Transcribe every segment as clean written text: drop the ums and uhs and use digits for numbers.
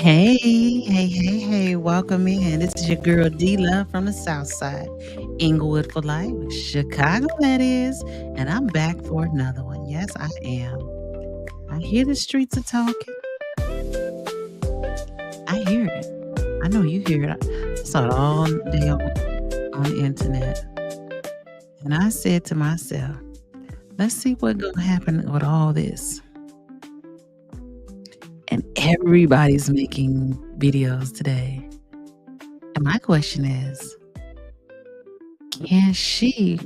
Hey, welcome in. This is your girl D Love from the South Side, Inglewood for life, Chicago, that is. And I'm back for another one. Yes, I am. I hear the streets are talking. I hear it. I know you hear it. I saw it all day on the internet. And I said to myself, let's see what's going to happen with all this. And everybody's making videos today. And my question is, can she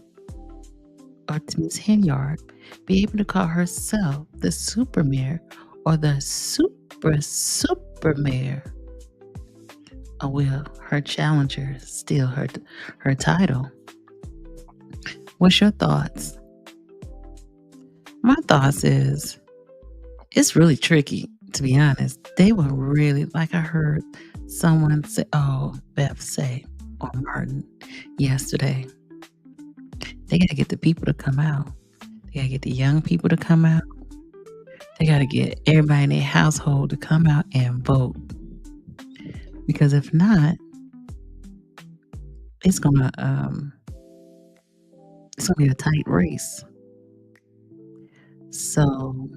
or to Miss Henyard be able to call herself the super mayor or the super mayor? Or will her challenger steal her title? What's your thoughts? My thoughts is it's really tricky, to be honest. They were really, like I heard someone say, Beth say, or Martin yesterday, they got to get the people to come out. They got to get the young people to come out. They got to get everybody in their household to come out and vote. Because if not, it's gonna be a tight race. So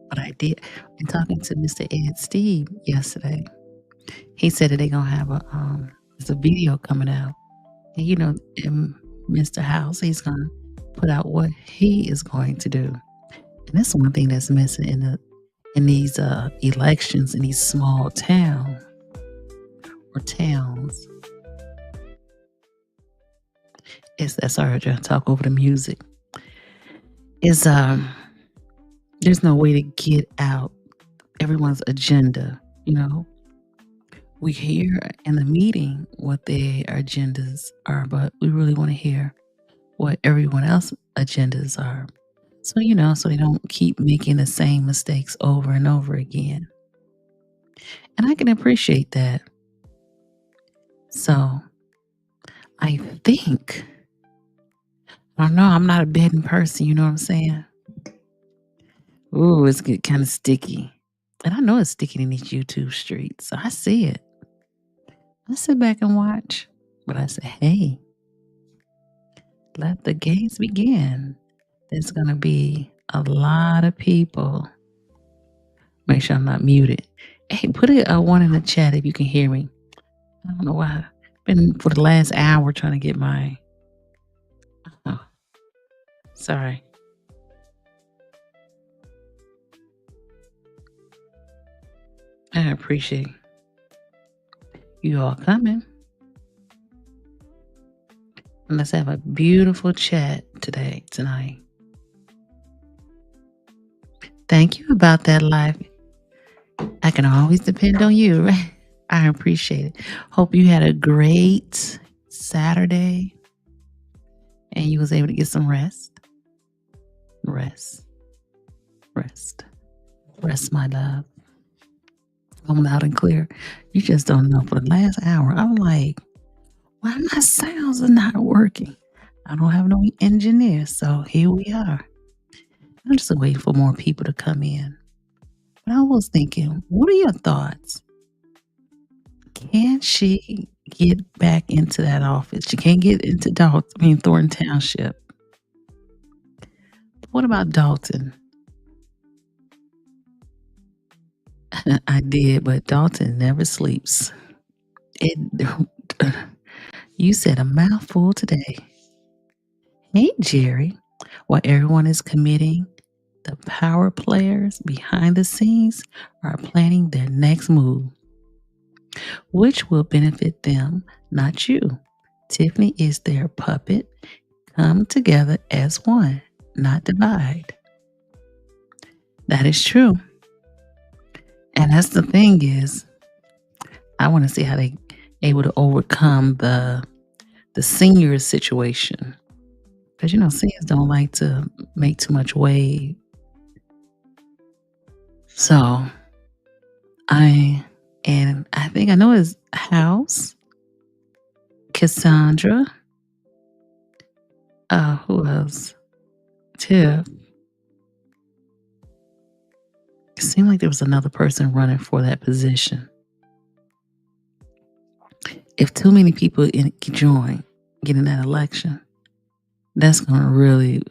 what I did in talking to Mr. Ed Steve yesterday, he said that they're gonna have there's a video coming out. And in Mr. House, he's gonna put out what he is going to do. And that's one thing that's missing in these elections in these small towns. Is that sorry, I trying to talk over the music. Is there's no way to get out everyone's agenda, We hear in the meeting what their agendas are, but we really want to hear what everyone else's agendas are. So, so they don't keep making the same mistakes over and over again. And I can appreciate that. So I think, I don't know, I'm not a betting person, you know what I'm saying? Ooh, it's get kind of sticky. And I know it's sticky in these YouTube streets. So I see it. I sit back and watch. But I say, hey, let the games begin. There's going to be a lot of people. Make sure I'm not muted. Hey, put a one in the chat if you can hear me. I don't know why. I've been for the last hour trying to get my... Oh, sorry. I appreciate you all coming. And let's have a beautiful chat tonight. Thank you about that life. I can always depend on you, right? I appreciate it. Hope you had a great Saturday and you was able to get some rest. Rest, my love. I'm loud and clear. You just don't know. For the last hour, I'm like, why my sounds are not working? I don't have no engineer, so here we are. I'm just waiting for more people to come in. But I was thinking, what are your thoughts? Can she get back into that office? She can't get into Thornton Township. But what about Dalton? I did, but Dalton never sleeps. You said a mouthful today. Hey, Jerry. While everyone is committing, the power players behind the scenes are planning their next move, which will benefit them, not you. Tiffany is their puppet. Come together as one, not divide. That is true. And that's the thing is, I want to see how they able to overcome the senior situation. Because, seniors don't like to make too much wave. So, I think I know his house, Cassandra. Who else? Tiff. It seemed like there was another person running for that position. if too many people get in that election, that's going to really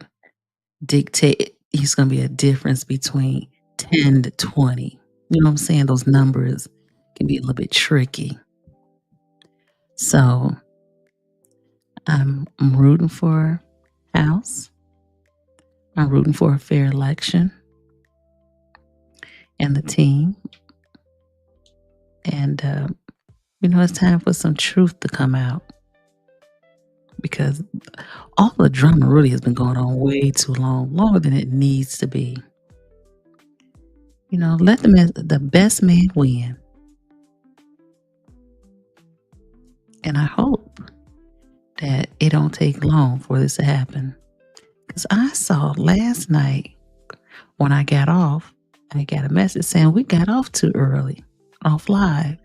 dictate. It's going to be a difference between 10 to 20. You know what I'm saying? Those numbers can be a little bit tricky. So I'm rooting for House. I'm rooting for a fair election and the team. And, it's time for some truth to come out because all the drama really has been going on way too long, longer than it needs to be. Let the best man win. And I hope that it don't take long for this to happen. Because I saw last night when I got off, I got a message saying we got off too early, off live.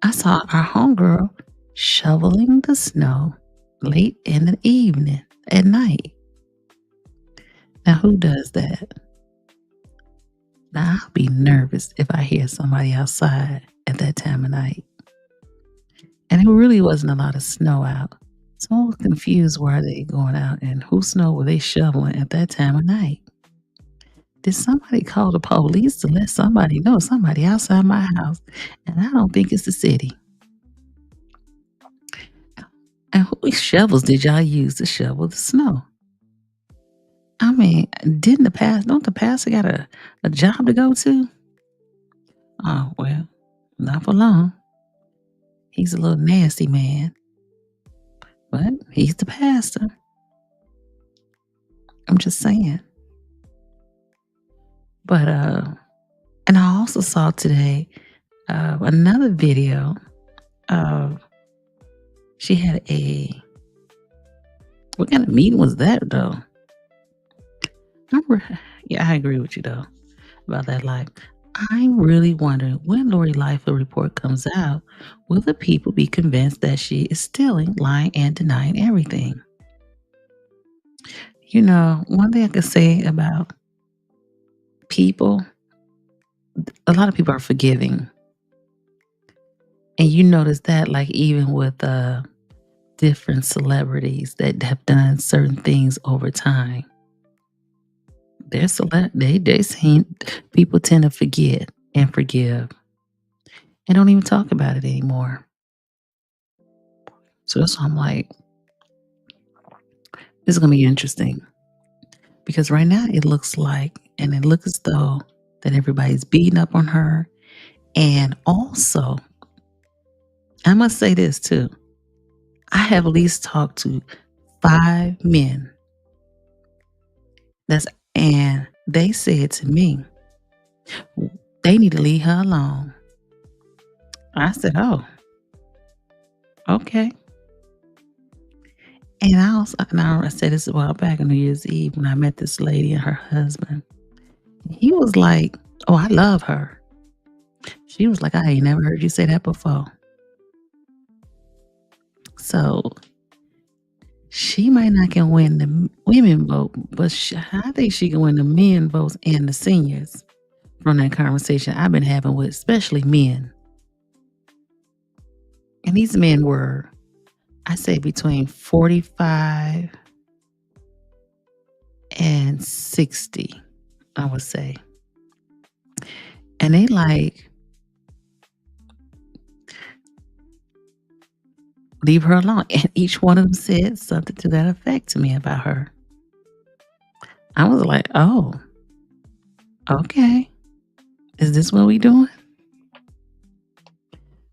I saw our homegirl shoveling the snow late in the evening, at night. Now, who does that? Now, I'll be nervous if I hear somebody outside at that time of night. And it really wasn't a lot of snow out. So I was confused, why are they going out and whose snow were they shoveling at that time of night? Did somebody call the police to let somebody know somebody outside my house? And I don't think it's the city. And whose shovels did y'all use to shovel the snow? I mean, don't the pastor got a job to go to? Oh, well, not for long. He's a little nasty man. But he's the pastor. I'm just saying. But, and I also saw today another video of, she had what kind of meeting was that though? I agree with you though about that. Like, I'm really wondering when Lori Lightfoot report comes out, will the people be convinced that she is stealing, lying, and denying everything? One thing I could say about people, a lot of people are forgiving. And you notice that, like, even with different celebrities that have done certain things over time, they seem, people tend to forget and forgive and don't even talk about it anymore. So that's why I'm like, this is going to be interesting. Because right now it looks as though that everybody's beating up on her. And also, I must say this too. I have at least talked to 5 men. And they said to me, they need to leave her alone. I said, oh, okay. And I said this a while back on New Year's Eve when I met this lady and her husband. He was like, oh, I love her. She was like, I ain't never heard you say that before. So she might not can win the women vote, but I think she can win the men votes and the seniors from that conversation I've been having with especially men. And these men were, I say, between 45 and 60, I would say. And they like, leave her alone. And each one of them said something to that effect to me about her. I was like, oh, okay. Is this what we doing?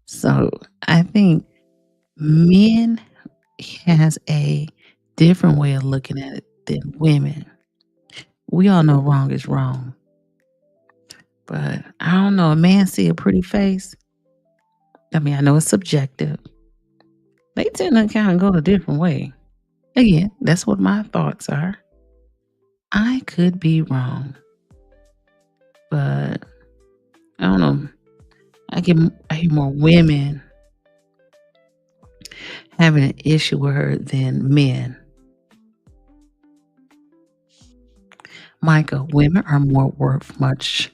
So I think men has a different way of looking at it than women. We all know wrong is wrong. But I don't know, a man see a pretty face. I mean, I know it's subjective. They tend to kind of go a different way. Again, that's what my thoughts are. I could be wrong. But I don't know. I hear more women having an issue with her than men. Micah, women are more worth much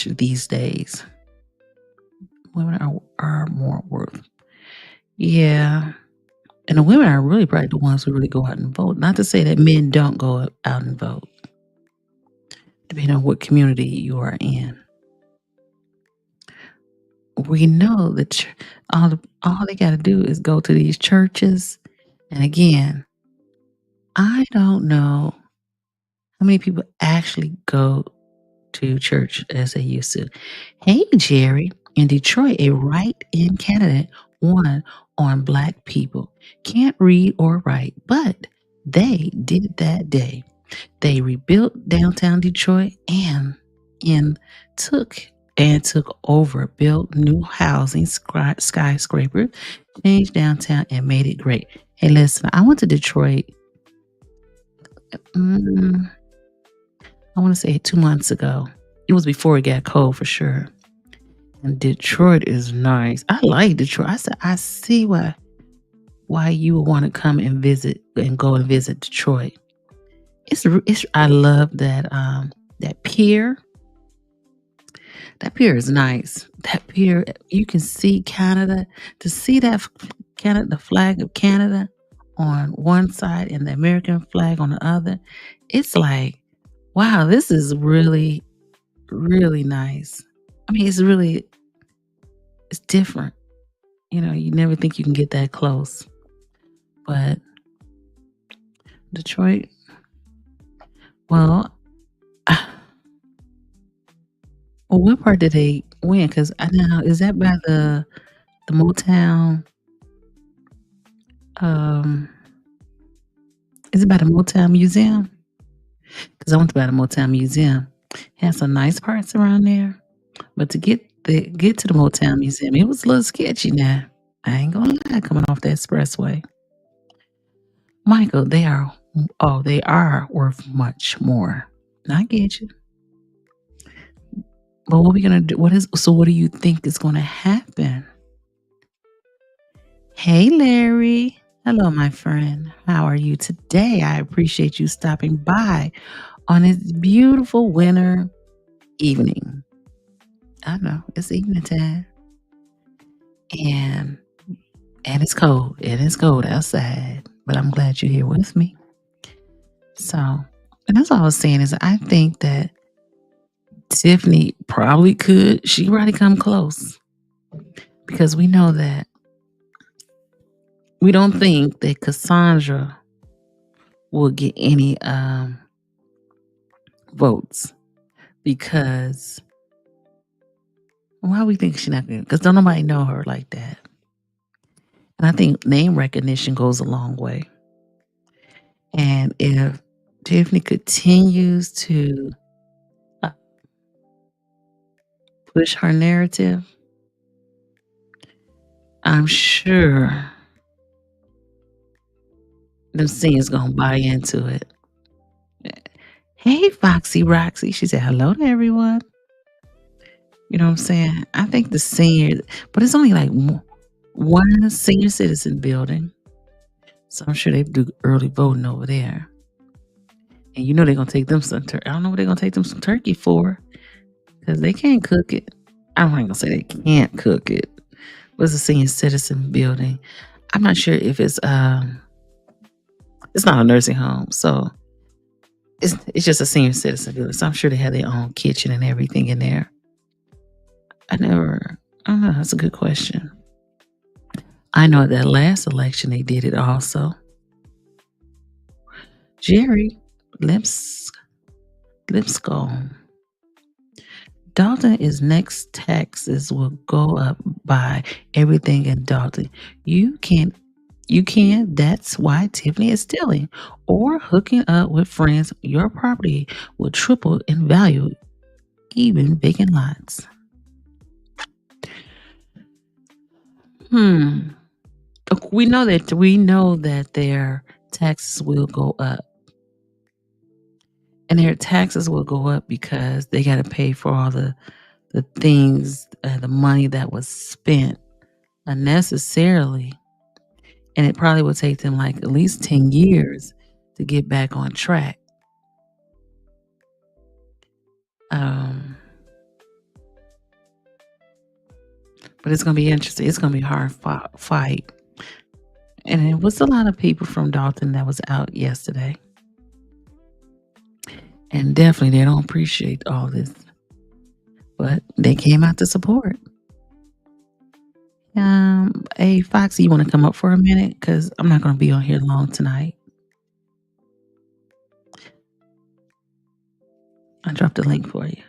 these days. Women are more worth. Yeah. And the women are really probably the ones who really go out and vote. Not to say that men don't go out and vote, depending on what community you are in. We know that all they got to do is go to these churches. And again, I don't know how many people actually go to church as they used to. Hey, Jerry, in Detroit, a write-in candidate won on Black people. Can't read or write, but they did that day. They rebuilt downtown Detroit and took took over, built new housing skyscrapers, changed downtown, and made it great. Hey, listen, I went to Detroit. mm, I want to say 2 months ago. It was before it got cold for sure. And Detroit is nice. I like Detroit. I said I see why you would want to come and visit and go and visit Detroit. It's I love that pier. That pier is nice. That pier, you can see Canada. To see that Canada, the flag of Canada on one side and the American flag on the other, it's like, wow, this is really, really nice. I mean, it's different. You never think you can get that close. But Detroit, well, well, what part did they win? Because I know, is that by the Motown? Um, is it by the Motown Museum? Because I went to by the Motown Museum. It has some nice parts around there, but to get to the Motown Museum, it was a little sketchy. Now I ain't gonna lie, coming off the expressway, Michael, they are worth much more. I get you, but what we gonna do? What do you think is gonna happen? Hey, Larry. Hello, my friend. How are you today? I appreciate you stopping by on this beautiful winter evening. I know it's evening time, and it's cold. It is cold outside, but I'm glad you're here with me. So, and that's all I was saying is I think that Tiffany probably could. She probably come close because we know that we don't think that Cassandra will get any votes because why we think she's not going? Because don't nobody know her like that, and I think name recognition goes a long way. And if Tiffany continues to uh, push her narrative, I'm sure them seniors gonna buy into it. Hey, Foxy Roxy, she said hello to everyone. You know what I'm saying? I think the senior, but it's only like one senior citizen building, so I'm sure they do early voting over there. And you know they're gonna take them some. I don't know what they're gonna take them some turkey for, because they can't cook it. I'm not gonna say they can't cook it. But it's a senior citizen building. I'm not sure if it's not a nursing home, so it's just a senior citizen building. So I'm sure they have their own kitchen and everything in there. I don't know. That's a good question. I know at that last election they did it also. Jerry Lipscomb. Dalton is next. Taxes will go up by everything in Dalton. You can. That's why Tiffany is stealing or hooking up with friends. Your property will triple in value, even vacant lots. Hmm. We know that their taxes will go up. And their taxes will go up because they got to pay for all the things, the money that was spent unnecessarily. And it probably will take them like at least 10 years to get back on track. But but it's gonna be interesting. It's gonna be a hard fight. And it was a lot of people from Dalton that was out yesterday. And definitely they don't appreciate all this. But they came out to support. Hey Foxy, you want to come up for a minute? Because I'm not gonna be on here long tonight. I dropped the link for you.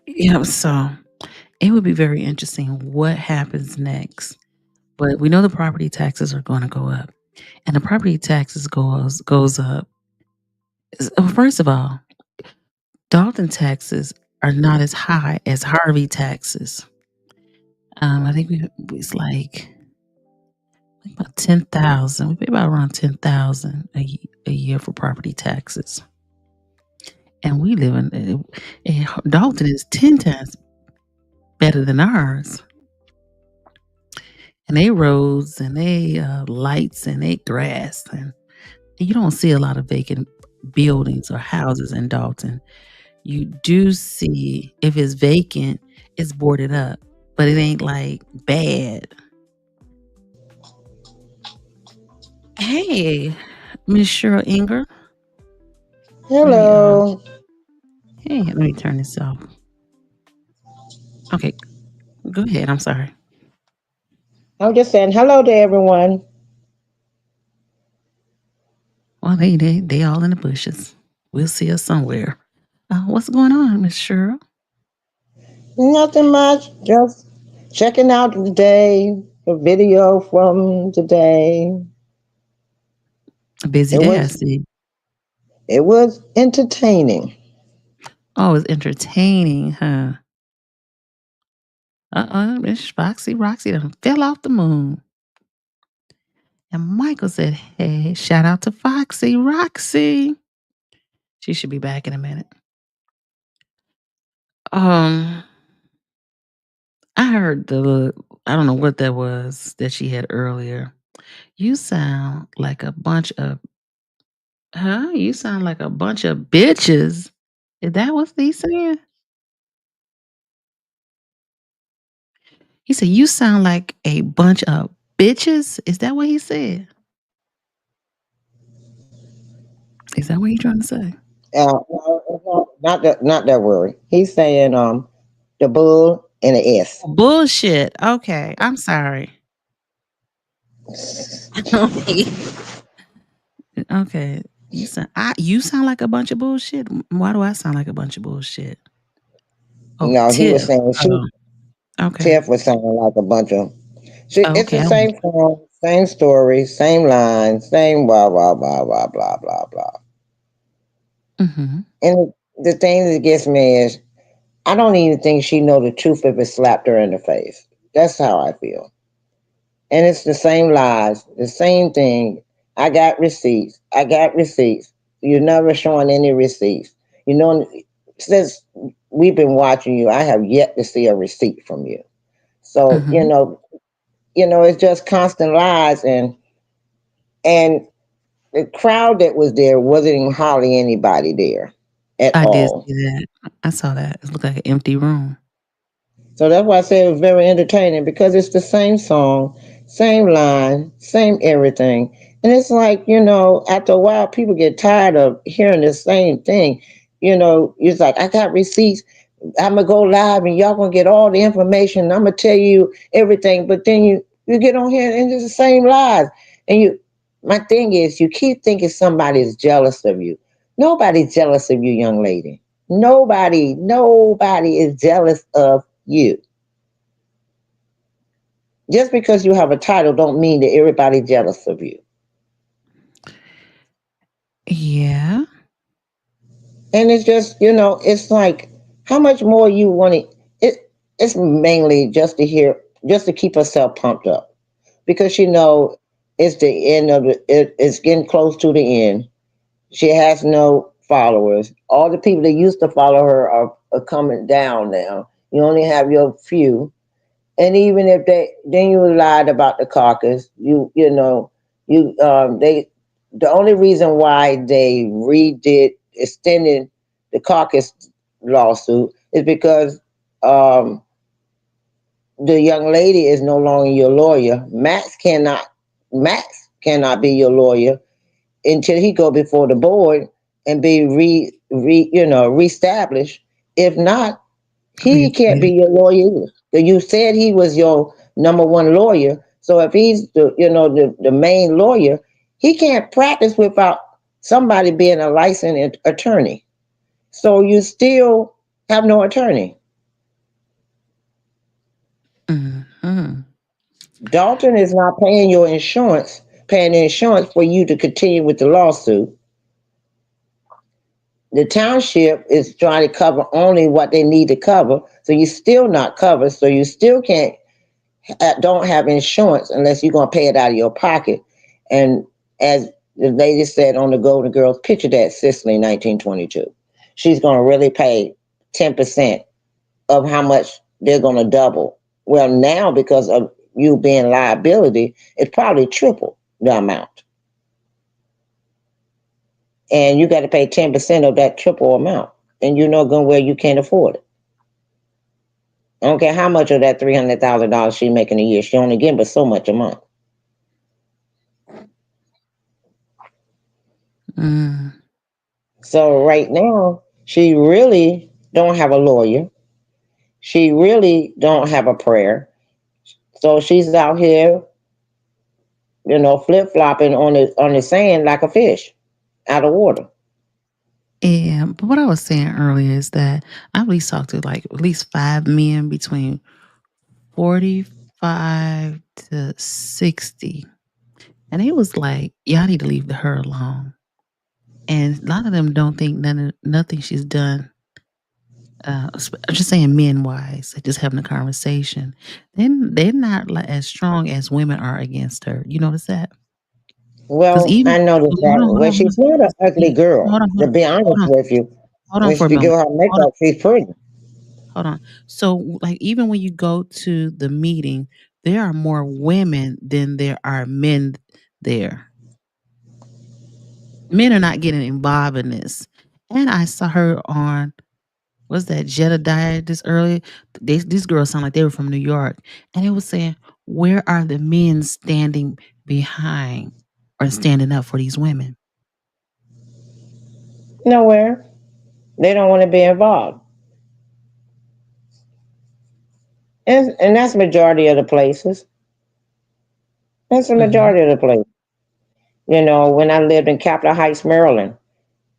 Yeah, so it would be very interesting what happens next. But we know the property taxes are going to go up, and the property taxes goes up. First of all, Dalton taxes are not as high as Harvey taxes. I think it's like about 10,000. We pay about around 10,000 a year for property taxes, and we live in Dalton is 10 times better than ours. And they roads and they lights and they grass, and you don't see a lot of vacant buildings or houses in Dalton. You do see if it's vacant, it's boarded up, but it ain't like bad. Hey, Miss Cheryl Inger. Let me Hello. hey, let me turn this off. Okay, go ahead. I'm sorry. I'm just saying hello to everyone. Well, they all in the bushes. We'll see us somewhere. What's going on, Miss Cheryl? Nothing much. Just checking out today the video from today. A busy It day, I was see. it was entertaining. Oh, it's entertaining, huh? Miss Foxy Roxy done fell off the moon. And Michael said, hey, shout out to Foxy Roxy. She should be back in a minute. Um, I heard I don't know what that was that she had earlier. You sound like a bunch of, huh? You sound like a bunch of bitches. Is that what he's saying? He said, you sound like a bunch of bitches. Is that what he said? Is that what he's trying to say? Not that word. He's saying the bull and the S. Bullshit. Okay, I'm sorry. Okay, you sound like a bunch of bullshit. Why do I sound like a bunch of bullshit? Oh, No, he was Tiff. saying Oh, okay. Tiff was sounding like a bunch of. Oh, It's okay. the same song, same story, same line, same blah blah blah blah blah blah blah. Mm-hmm. And the thing that gets me is I don't even think she know the truth if it slapped her in the face. That's how I feel. And it's the same lies, the same thing. I got receipts. I got receipts. You're never showing any receipts. You know, since we've been watching you, I have yet to see a receipt from you. So, Mm-hmm. it's just constant lies and the crowd that was there wasn't even hardly anybody there at I did all. see that. I saw that. It looked like an empty room. So that's why I say it was very entertaining because it's the same song, same line, same everything. And it's like, after a while, people get tired of hearing the same thing. It's like, I got receipts. I'm going to go live and y'all going to get all the information. I'm going to tell you everything. But then you get on here and it's the same lies. And my thing is, you keep thinking somebody is jealous of you. Nobody's jealous of you, young lady. Nobody is jealous of you. Just because you have a title don't mean that everybody's jealous of you. Yeah, And it's just, it's like how much more you want to it's mainly just to hear just to keep herself pumped up. Because it's the end of it's getting close to the end. She has no followers. All the people that used to follow her are coming down now. You only have your few. And even if then you lied about the caucus. They the only reason why they extended the caucus lawsuit is because um, the young lady is no longer your lawyer. Max cannot be your lawyer until he go before the board and be reestablished. If not, he can't be Reappointed. your lawyer either. You said he was your number one lawyer, so if he's the main lawyer, he can't practice without somebody being a licensed attorney. So you still have no attorney. Mhm. Dalton is not paying the insurance for you to continue with the lawsuit. The township is trying to cover only what they need to cover, so you're still not covered. So you still can't don't have insurance unless you're going to pay it out of your pocket. And as the lady said on the Golden Girls, picture that Sicily 1922. She's going to really pay 10% of how much they're going to double. Well, now because of you being liability, it's probably triple the amount. And you got to pay 10% of that triple amount. And you know going where you can't afford it. I don't care how much of that $300,000 she's making a year. She only getting but so much a month. Mm. So right now, she really don't have a lawyer. She really don't have a prayer. So she's out here, flip flopping on the sand like a fish out of water. And but what I was saying earlier is that I at least talked to like at least 5 men between 45 to 60. And it was like, y'all need to leave her alone. And a lot of them don't think nothing she's done. I'm just saying, men wise, just having a conversation. Then they're not like as strong as women are against her. You notice that? Because Well, even I noticed hold that. on, hold Well, on, hold on, she's not an ugly girl. hold on, hold To on, be hold honest on, with you, hold on when for a she do moment. her Hold on, makeup, she's pretty. hold on. So, like, even when you go to the meeting, there are more women than there are men there. Men are not getting involved in this. And I saw her on was that Jedediah this earlier? These girls sound like they were from New York, and it was saying, "Where are the men standing behind or standing up for these women?" Nowhere. They don't want to be involved, and that's the majority of the places. That's the Mhm, majority of the places. When I lived in Capitol Heights, Maryland,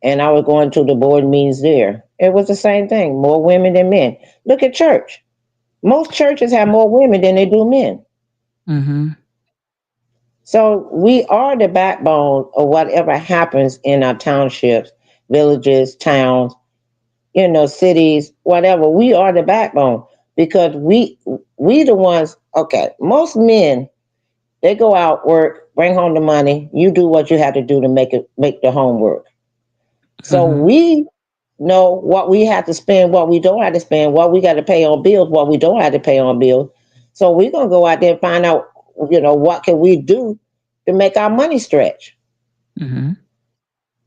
and I was going to the board meetings there, it was the same thing. More women than men. Look at church. Most churches have more women than they do men. mhm, So we are the backbone of whatever happens in our townships, villages, towns, cities, whatever. We are the backbone because we the ones. Okay, most men they go out work, bring home the money. You do what you have to do to make the home work. So mhm. we know what we have to spend, what we don't have to spend, what we got to pay on bills, what we don't have to pay on bills. So we're gonna go out there and find out, what can we do to make our money stretch. Mhm.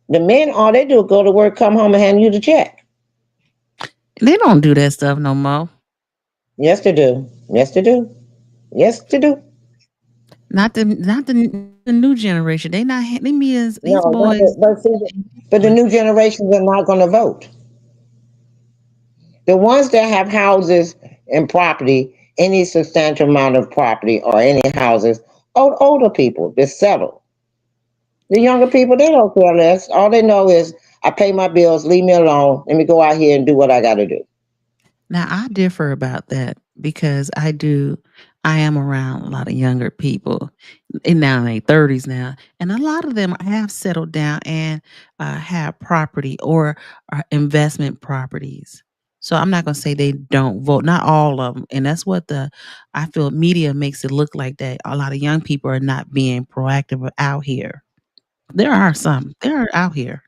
The men, all they do is go to work, come home, and hand you the check. They don't do that stuff no more. Yes, they do. Yes, they do. Yes, they do. Not the new generation. They not they means these No, not boys the, but see, but the boys. new generations are not going to vote. The ones that have houses and property, any substantial amount of property or any houses, older people that settle. The younger people, they don't care less. All they know is I pay my bills, leave me alone. Let me go out here and do what I got to do. Now I differ about that because I am around a lot of younger people and now in their 30s now, and a lot of them have settled down and have property or are investment properties. So I'm not gonna say they don't vote. Not all of them, and that's what the I feel media makes it look like that a lot of young people are not being proactive out here. There are some. There are out here.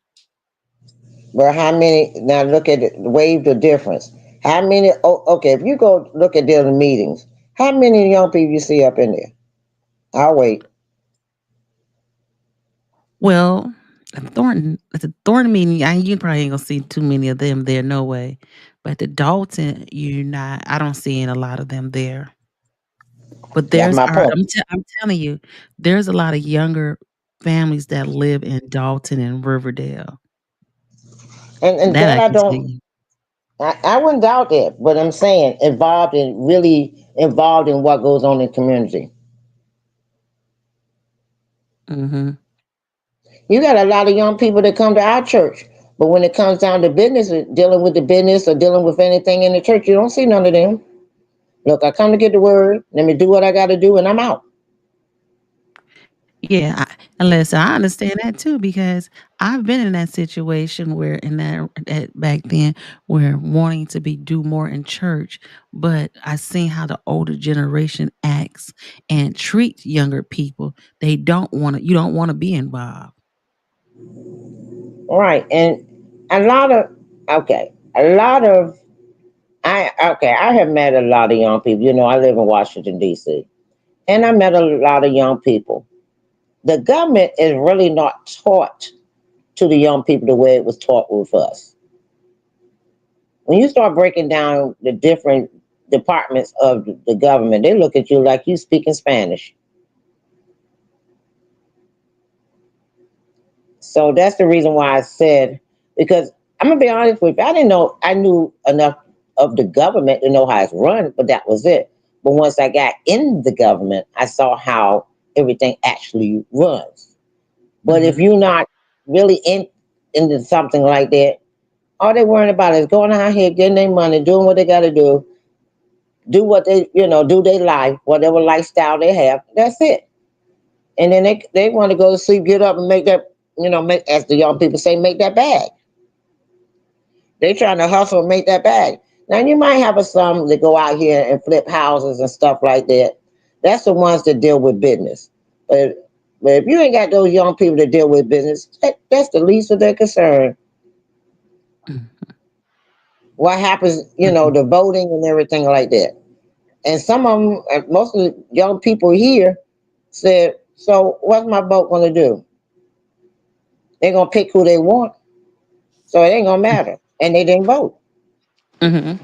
But how many? Now look at it. Wave the difference. How many? Oh, okay. If you go look at their meetings, how many young people you see up in there? I'll wait. Well, at the Thornton meeting, you probably ain't gonna see too many of them there, no way. But the Dalton, you're not. I don't see a lot of them there. But That's there's my our point. I'm telling you, there's a lot of younger families that live in Dalton and Riverdale. And That that I I can tell don't. you. I wouldn't doubt that, but I'm saying involved in what goes on in the community. Mhm. You got a lot of young people that come to our church, but when it comes down to business, dealing with the business or dealing with anything in the church, you don't see none of them. Look, I come to get the word. Let me do what I got to do, and I'm out. Yeah, and listen, I understand that too because I've been in that situation where in that back then where wanting to be do more in church, but I seen how the older generation acts and treats younger people. They don't want to. You don't want to be involved. All right, and a lot of okay, I have met a lot of young people. You know, I live in Washington D.C. and I met a lot of young people. The government is really not taught to the young people the way it was taught with us. When you start breaking down the different departments of the government, they look at you like you speaking Spanish. So that's the reason why I said, because I'm gonna be honest with you, I didn't know I knew enough of the government to know how it's run, but that was it. But once I got in the government, I saw how everything actually runs. But if Mhm. you're not really into something like that, all they worrying about is going out here, getting their money, doing what they got to do what they, do their life, whatever lifestyle they have. That's it. And then they want to go to sleep, get up, and make that, make as the young people say, make that bag. They trying to hustle and make that bag. Now you might have a some that go out here and flip houses and stuff like that. That's the ones that deal with business. But but if you ain't got those young people that deal with business, that's the least of their concern. Mhm. What happens, Mhm. the voting and everything like that. And some of them, most of the young people here said, "So what's my vote going to do? They're going to pick who they want, so it ain't going to matter." And they didn't vote. Mhm.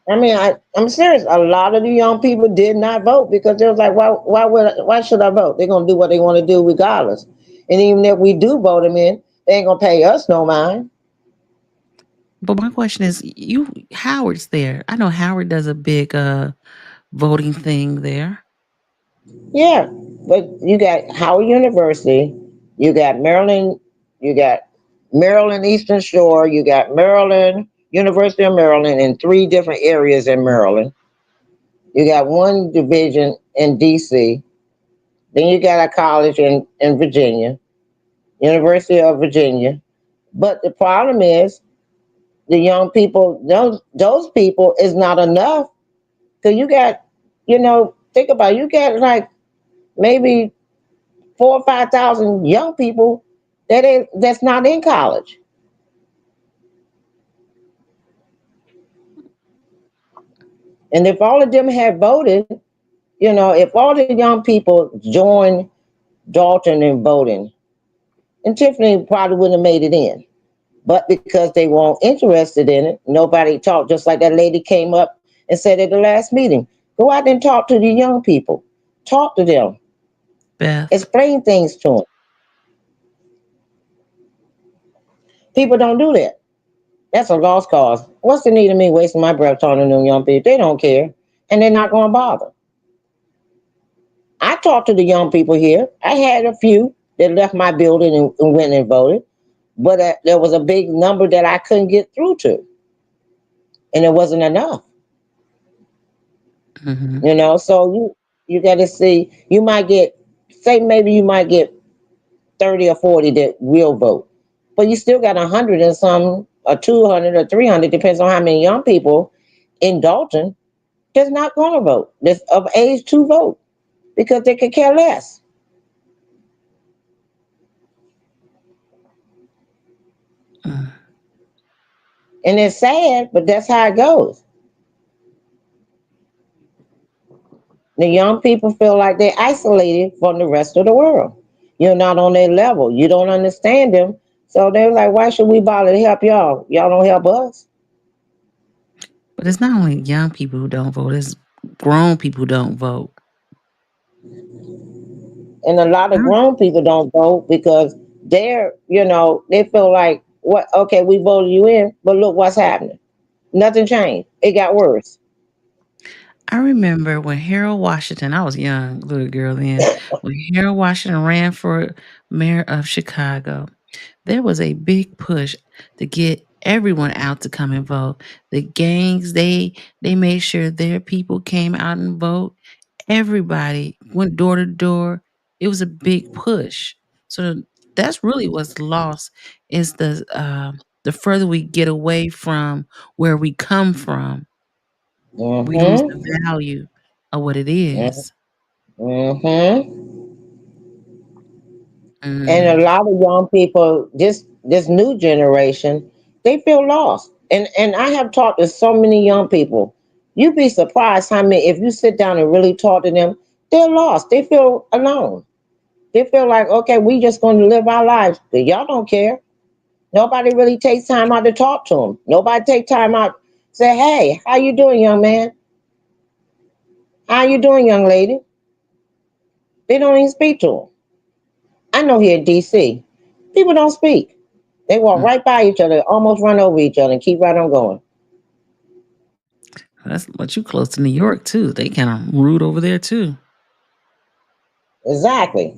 I mean, I'm serious. A lot of the young people did not vote because they was like, why should I vote? They're gonna do what they want to do regardless. And even if we do vote them in, they ain't gonna pay us no mind. But my question is, you Howard's there. I know Howard does a big voting thing there. Yeah, but you got Howard University, you got Maryland, you got Maryland Eastern Shore, you got Maryland University of Maryland in three different areas in Maryland. You got one division in D.C. Then you got a college in Virginia, University of Virginia. But the problem is the young people, those people is not enough. Cause you got, think about it, you got like maybe 4 or 5 thousand young people that's not in college. And if all of them had voted, if all the young people joined Dalton in voting, and Tiffany probably wouldn't have made it in. But because they weren't interested in it, nobody talked. Just like that lady came up and said at the last meeting, go out and talk to the young people, talk to them, Beth. explain things to them. People don't do that. That's a lost cause. What's the need of me wasting my breath talking to them young people? They don't care, and they're not going to bother. I talked to the young people here. I had a few that left my building and went and voted, but there was a big number that I couldn't get through to, and it wasn't enough. Mhm. So you got to see. You might get, say maybe you might get 30 or 40 that will vote, but you still got 100 and some, or 200 or 300, depends on how many young people in Dalton that's not going to vote. That's of age to vote because they could care less. Mm. And it's sad, but that's how it goes. The young people feel like they're isolated from the rest of the world. You're not on their level. You don't understand them. So they're like, why should we bother to help y'all? Y'all don't help us. But it's not only young people who don't vote, it's grown people who don't vote. And a lot of I- grown people don't vote because they feel like, what, okay, we voted you in, but look what's happening. Nothing changed. It got worse. I remember when Harold Washington, I was young, little girl then, when Harold Washington ran for mayor of Chicago, there was a big push to get everyone out to come and vote. The gangs, they made sure their people came out and vote. Everybody went door to door. It was a big push. So that's really what's lost is the further we get away from where we come from, we lose Mm-hmm. the value of what it is. Mm-hmm. And a Mm, lot of young people, this new generation, they feel lost. And I have talked to so many young people. You'd be surprised how many, if you sit down and really talk to them, they're lost. They feel alone. They feel like, okay, we just going to live our lives, but y'all don't care. Nobody really takes time out to talk to them. Nobody take time out say, hey, how you doing, young man? How you doing, young lady? They don't even speak to them. I know here in D.C., people don't speak. They walk mm. right by each other, almost run over each other, and keep right on going. That's but you close to New York too. They kind of rude over there too. Exactly.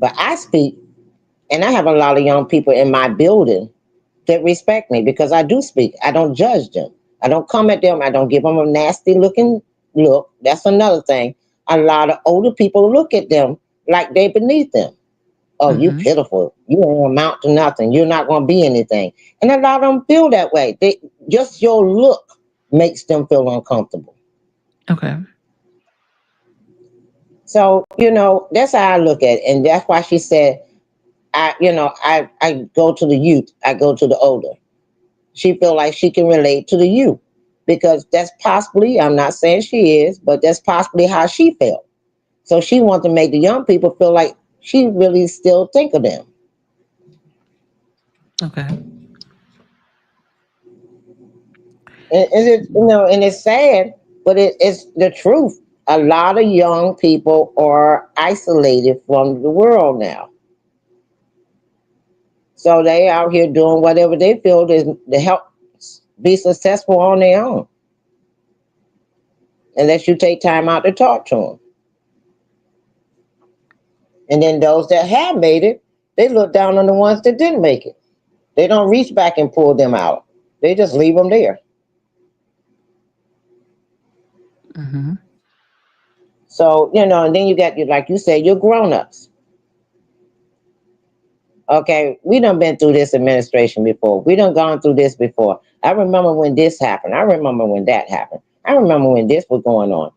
But I speak, and I have a lot of young people in my building that respect me because I do speak. I don't judge them. I don't come at them. I don't give them a nasty looking look. That's another thing. A lot of older people look at them like they beneath them. Oh, you Hmm. pitiful. You don't amount to nothing. You're not going to be anything. And a lot of them feel that way. Just your look makes them feel uncomfortable. Okay. So, that's how I look at it. And that's why she said, I go to the youth. I go to the older. She feel like she can relate to the youth because that's possibly, I'm not saying she is, but that's possibly how she felt. So she wants to make the young people feel like she really still think of them. Okay. And it's sad, but it's the truth. A lot of young people are isolated from the world now. So they out here doing whatever they feel is to help be successful on their own, unless you take time out to talk to them. And then those that have made it, they look down on the ones that didn't make it. They don't reach back and pull them out. They just leave them there. Hmm. So, and then you got, like you said, you're grown ups. Okay, we done been through this administration before. We done gone through this before. I remember when this happened. I remember when that happened. I remember when this was going on.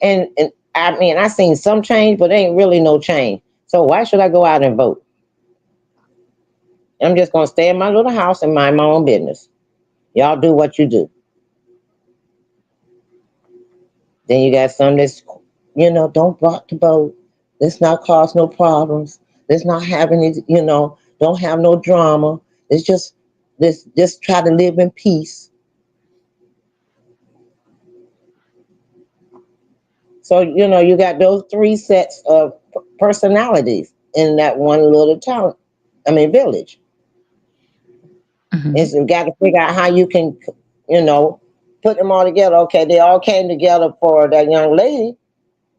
And I mean, I seen some change, but ain't really no change. So why should I go out and vote? I'm just gonna stay in my little house and mind my own business. Y'all do what you do. Then you got some that's, don't rock the boat. Let's not cause no problems. Let's not have any, don't have no drama. It's just try to live in peace. So, you got those three sets of personalities in that one little town. I mean, village. Hmm. Is you got to figure out how you can, you know, put them all together. Okay, they all came together for that young lady,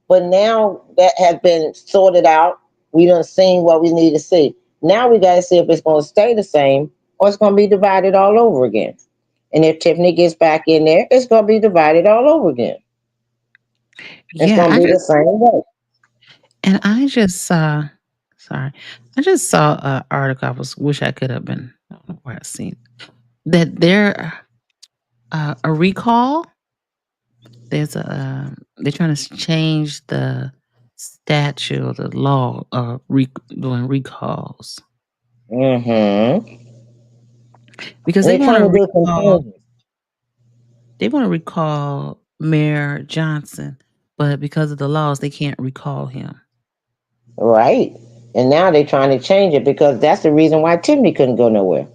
but now that has been sorted out. We done seen what we need to see. Now we got to see if it's going to stay the same or it's going to be divided all over again. And if Tiffany gets back in there, it's going to be divided all over again. It's Yeah, going to be the same way. I just saw. Sorry, I just saw an article. I was wish I could have been. I don't know where I seen that there a recall. There's a they're trying to change the statute or the law of doing recalls Mm-hmm. because And they're trying to do some things. they want to recall Mayor Johnson, but because of the laws, they can't recall him. Right. And now they're trying to change it because that's the reason why Tiffany couldn't go nowhere.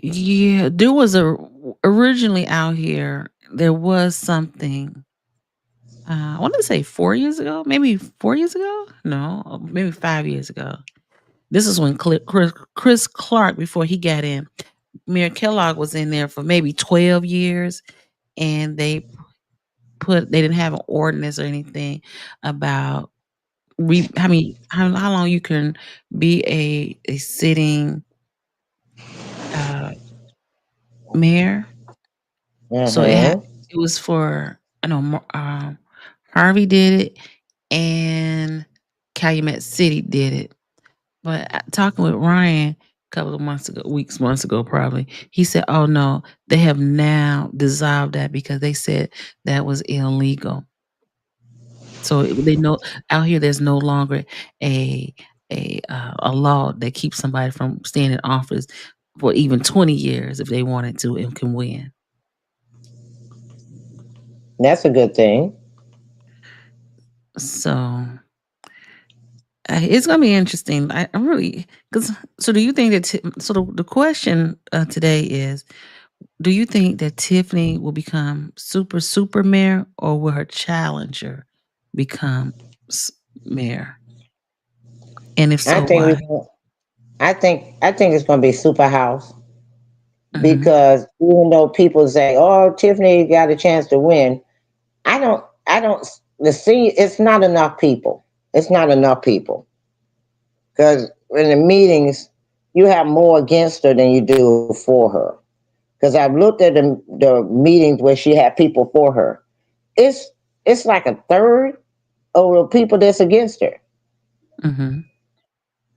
Yeah, there was a originally out here. There was something. I want to say 4 years ago, maybe 4 years ago. No, maybe 5 years ago. This is when Chris Clark, before he got in, Mayor Kellogg was in there for maybe 12 years, and they didn't have an ordinance or anything about how long you can be a sitting uh, mayor. So Mm-hmm. it was for I know Harvey did it and Calumet City did it. But talking with Ryan a couple of months ago, probably, he said, "Oh no, they have now dissolved that because they said that was illegal." So they know out here there's no longer a a law that keeps somebody from staying in office for even 20 years if they wanted to and can win. That's a good thing. So it's gonna be interesting. I really because so do you think that so the question today is, do you think that Tiffany will become super mayor, or will her challenger become s- mayor? And if I so, think why? we. I think it's going to be super house Hmm. because even though people say, "Oh, Tiffany got a chance to win," I don't. I don't. The see, it's not enough people. It's not enough people because in the meetings you have more against her than you do for her. Because I've looked at the meetings where she had people for her. It's it's like a third of the people that's against her. Hmm.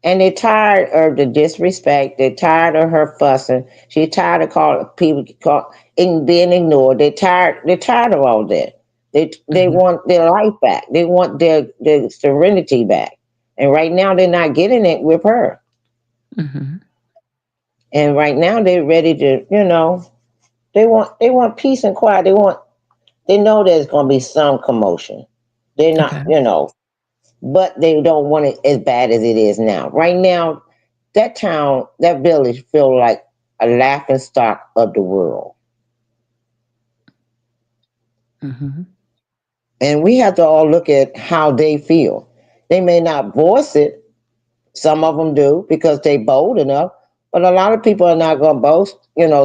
And they're tired of the disrespect. They're tired of her fussing. She's tired of calling people being ignored. They're tired. They're tired of all that. They Hmm. want their life back. They want their serenity back. And right now they're not getting it with her. Hmm. And right now they're ready to, they want peace and quiet. They know there's gonna be some commotion. They're not, Okay. but they don't want it as bad as it is now. Right now, that town, that village feel like a laughing stock of the world. Hmm. And we have to all look at how they feel. They may not voice it, some of them do because they bold enough, but a lot of people are not going to boast,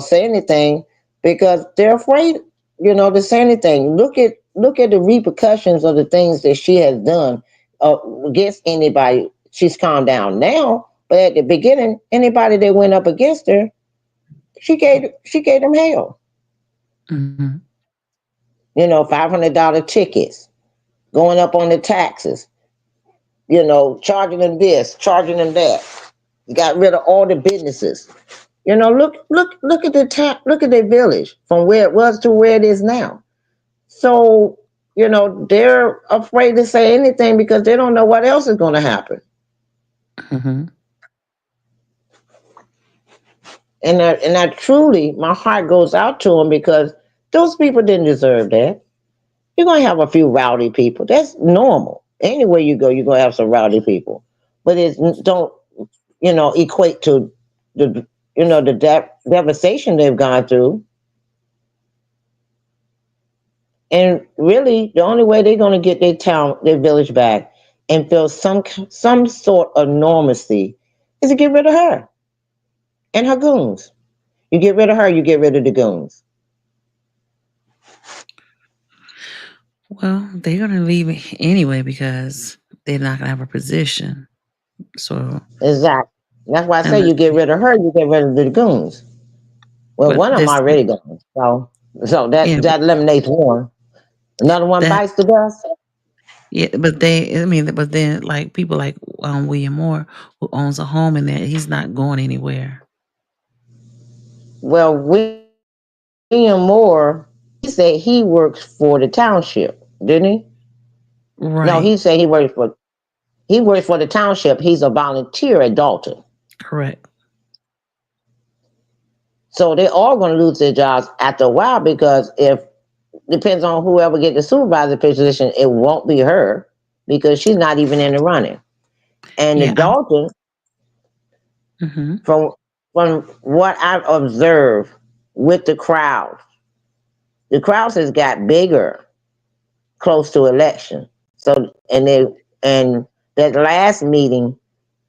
say anything because they're afraid, to say anything. Look at the repercussions of the things that she has done uh, against anybody. She's calmed down now, but at the beginning, anybody that went up against her, she gave them hell. Hmm. $500 tickets, going up on the taxes, charging them this, charging them that. Got rid of all the businesses. Look at the town, look at their village from where it was to where it is now. So, they're afraid to say anything because they don't know what else is going to happen. Hmm. And I truly, my heart goes out to them because those people didn't deserve that. You're going to have a few rowdy people. That's normal. Anywhere you go, you're going to have some rowdy people. But it don't, equate to the devastation they've gone through. And really, the only way they're going to get their town, their village back, and feel some sort of normalcy is to get rid of her and her goons. You get rid of her, you get rid of the goons. Well, they're gonna leave it anyway because they're not gonna have a position. So Exactly. That's why I say unless, you get rid of her, you get rid of the goons. Well, but one of them this, already gone, so that yeah, but that eliminates one. Another one that, bites the dust. yeah, but I mean, but then like people like William Moore, who owns a home in there, he's not going anywhere. Well, William Moore, he said he works for the township, didn't he? No, he Right. said he works for the township. He's a volunteer at Dalton. Correct. So they're all going to lose their jobs after a while because if depends on whoever get the supervisor position, it won't be her because she's not even in the running. And the Yeah. Dalton Hmm. from from what I've observed with the crowds has got bigger close to election. So and that last meeting,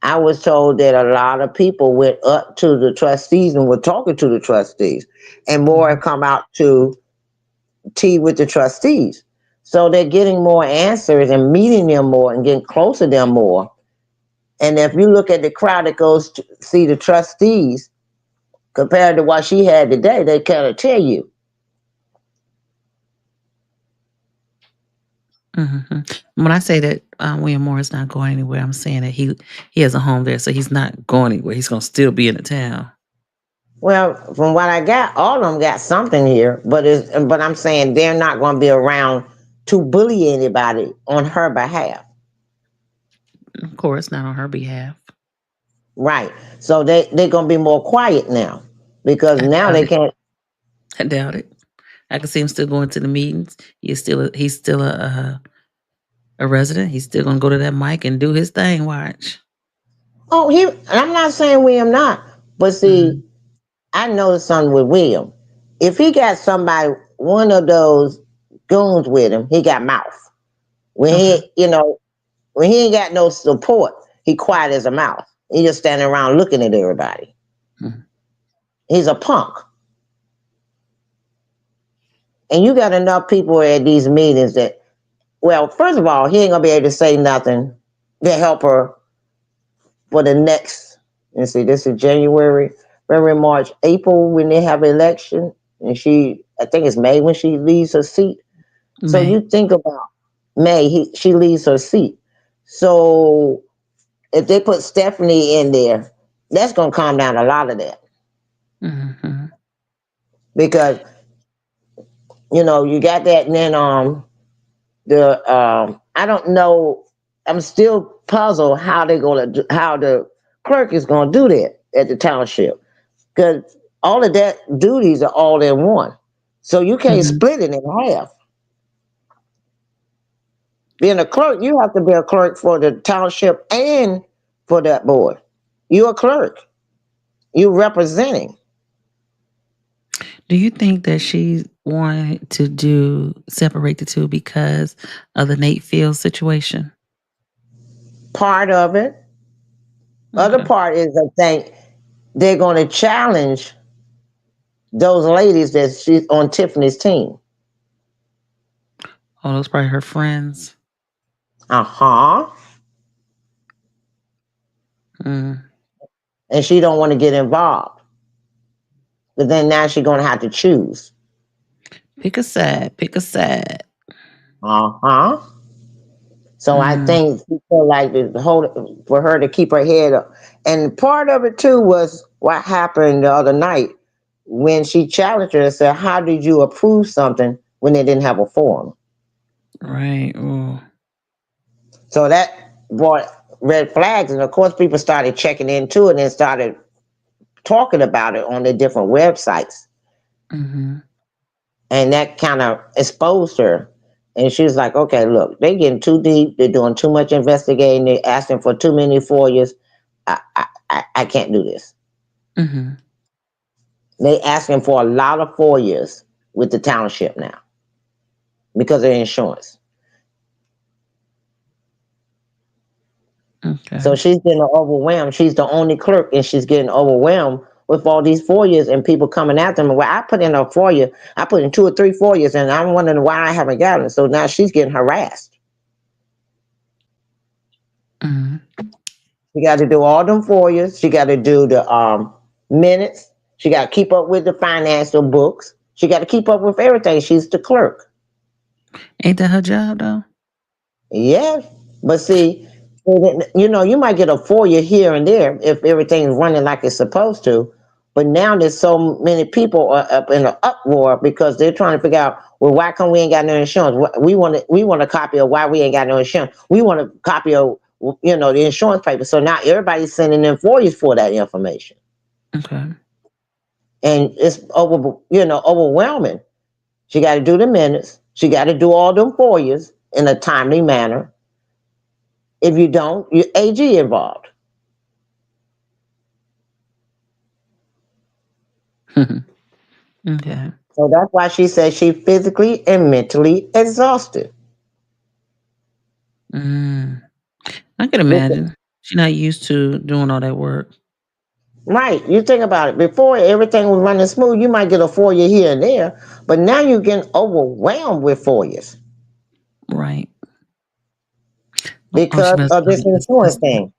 I was told that a lot of people went up to the trustees and were talking to the trustees, and more have Mhm. come out to tea with the trustees. So they're getting more answers and meeting them more and getting closer to them more. And if you look at the crowd that goes to see the trustees compared to what she had today, they kind of tell you. When I say that William Moore is not going anywhere, I'm saying that he has a home there, so he's not going anywhere. He's gonna still be in the town. Well, from what I got, all of them got something here, but I'm saying they're not going to be around to bully anybody on her behalf, Of course, not on her behalf. right? So they're going to be more quiet now because I now doubt they it. can't. I doubt it. I can see him still going to the meetings. He's still a resident. He's still gonna go to that mic and do his thing. Watch. Oh, he. I'm not saying William not, but see, Mhm. I noticed something with William. If he got somebody, one of those goons with him, he got mouth. When Okay. when he ain't got no support, he quiet as a mouse. He just standing around looking at everybody. Mhm. He's a punk. And you got enough people at these meetings that, well, first of all, he ain't gonna be able to say nothing to help her for the next. Let's see, this is January, February, March, April when they have an election, and I think it's May when she leaves her seat. So May. you think about May, she leaves her seat. So if they put Stephanie in there, that's gonna calm down a lot of that Mhm. because you got that, and then the I don't know. I'm still puzzled how the clerk is gonna do that at the township because all of that duties are all in one, so you can't Mhm. split it in half. Being a clerk, you have to be a clerk for the township and for that board. You're a clerk. You're representing. Do you think that she wanted to do separate the two because of the Nate Fields situation? Part of it. Other Okay. part is I think they're going to challenge those ladies that she's on Tiffany's team. Oh, those probably her friends. Uh huh. Mm. And she don't want to get involved. But then now she's gonna have to choose. Pick a side. Pick a side. Uh huh. So I Mm. think she feel like the whole for her to keep her head up. And part of it too was what happened the other night when she challenged her and said, "How did you approve something when they didn't have a form?" Right. Oh. So that brought red flags, and of course people started checking into it and started talking about it on the different websites. Mhm. And that kind of exposed her. And she was like, okay, look, they're getting too deep. They're doing too much investigating. They're asking for too many FOIAs. I can't do this. Mhm. They asking for a lot of FOIAs with the township now because of insurance. Okay. So she's getting overwhelmed. She's the only clerk, and she's getting overwhelmed with all these FOIAs and people coming after them. Well, I put in a FOIA. I put in 2 or 3 FOIAs, and I'm wondering why I haven't gotten it. So now she's getting harassed. Mhm. She got to do all them FOIAs. She got to do the minutes. She got to keep up with the financial books. She got to keep up with everything. She's the clerk. Ain't that her job though? Yeah, but see, you might get a FOIA here and there if everything's running like it's supposed to. But now there's so many people are up in an uproar because they're trying to figure out, well, why come we ain't got no insurance? We want a copy of why we ain't got no insurance. We want a copy of the insurance paper. So now everybody's sending in FOIAs for that information, Okay. and it's overwhelming. She got to do the minutes. She got to do all them FOIAs in a timely manner. If you don't, you're AG involved. Okay. So that's why she says she physically and mentally exhausted. Mm. I can Because, imagine. She's not used to doing all that work. right, you think about it. Before everything was running smooth, you might get a foyer here and there, but now you're getting overwhelmed with foyers Right. Oh, she because must of have this an insurance assistant. thing.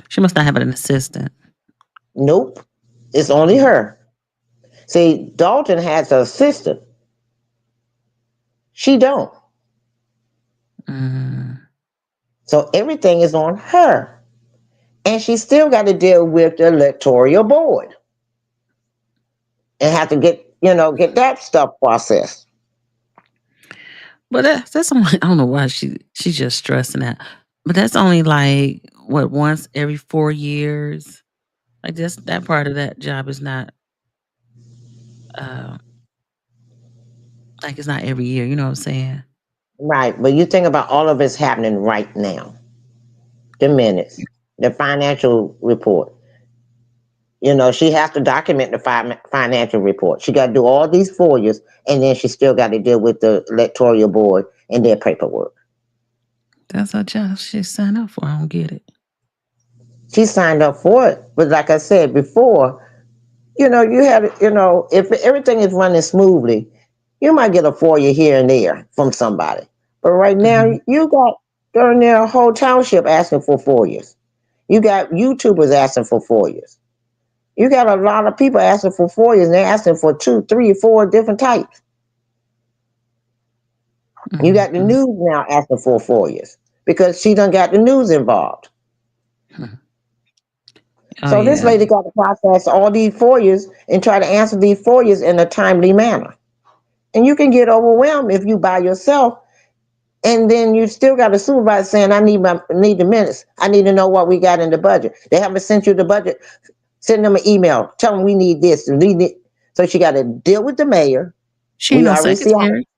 She must not have an assistant. Nope, it's only her. See, Dalton has an assistant. She don't. Mm. So everything is on her. And she still got to deal with the electoral board and have to get that stuff processed. But that's only I don't know why she's just stressing that. But that's only like what once every 4 years. Like just that part of that job is not uh like it's not every year, you know what I'm saying? Right. But you think about all of it's happening right now. The minutes, the financial report. She has to document the financial report. She got to do all these 4 years, and then she still got to deal with the electoral board and their paperwork. That's her job she signed up for. I don't get it. She signed up for it, but like I said before, you had, if everything is running smoothly, you might get a 4 year here and there from somebody. But right now, Mhm. you got darn near a whole township asking for 4 years. You got YouTubers asking for 4 years. You got a lot of people asking for 4 years, and they're asking for two, three, four different types. You got the Mhm. news now asking for 4 years because she done got the news involved. Mhm. Oh So this yeah. lady got to process all these 4 years and try to answer these 4 years in a timely manner. And you can get overwhelmed if you by yourself, and then you still got a supervisor saying, "I need the minutes. I need to know what we got in the budget. They haven't sent you the budget. Send them an email. Tell them we need this. We need it." So she got to deal with the mayor. She ain't We no already see how, secretary.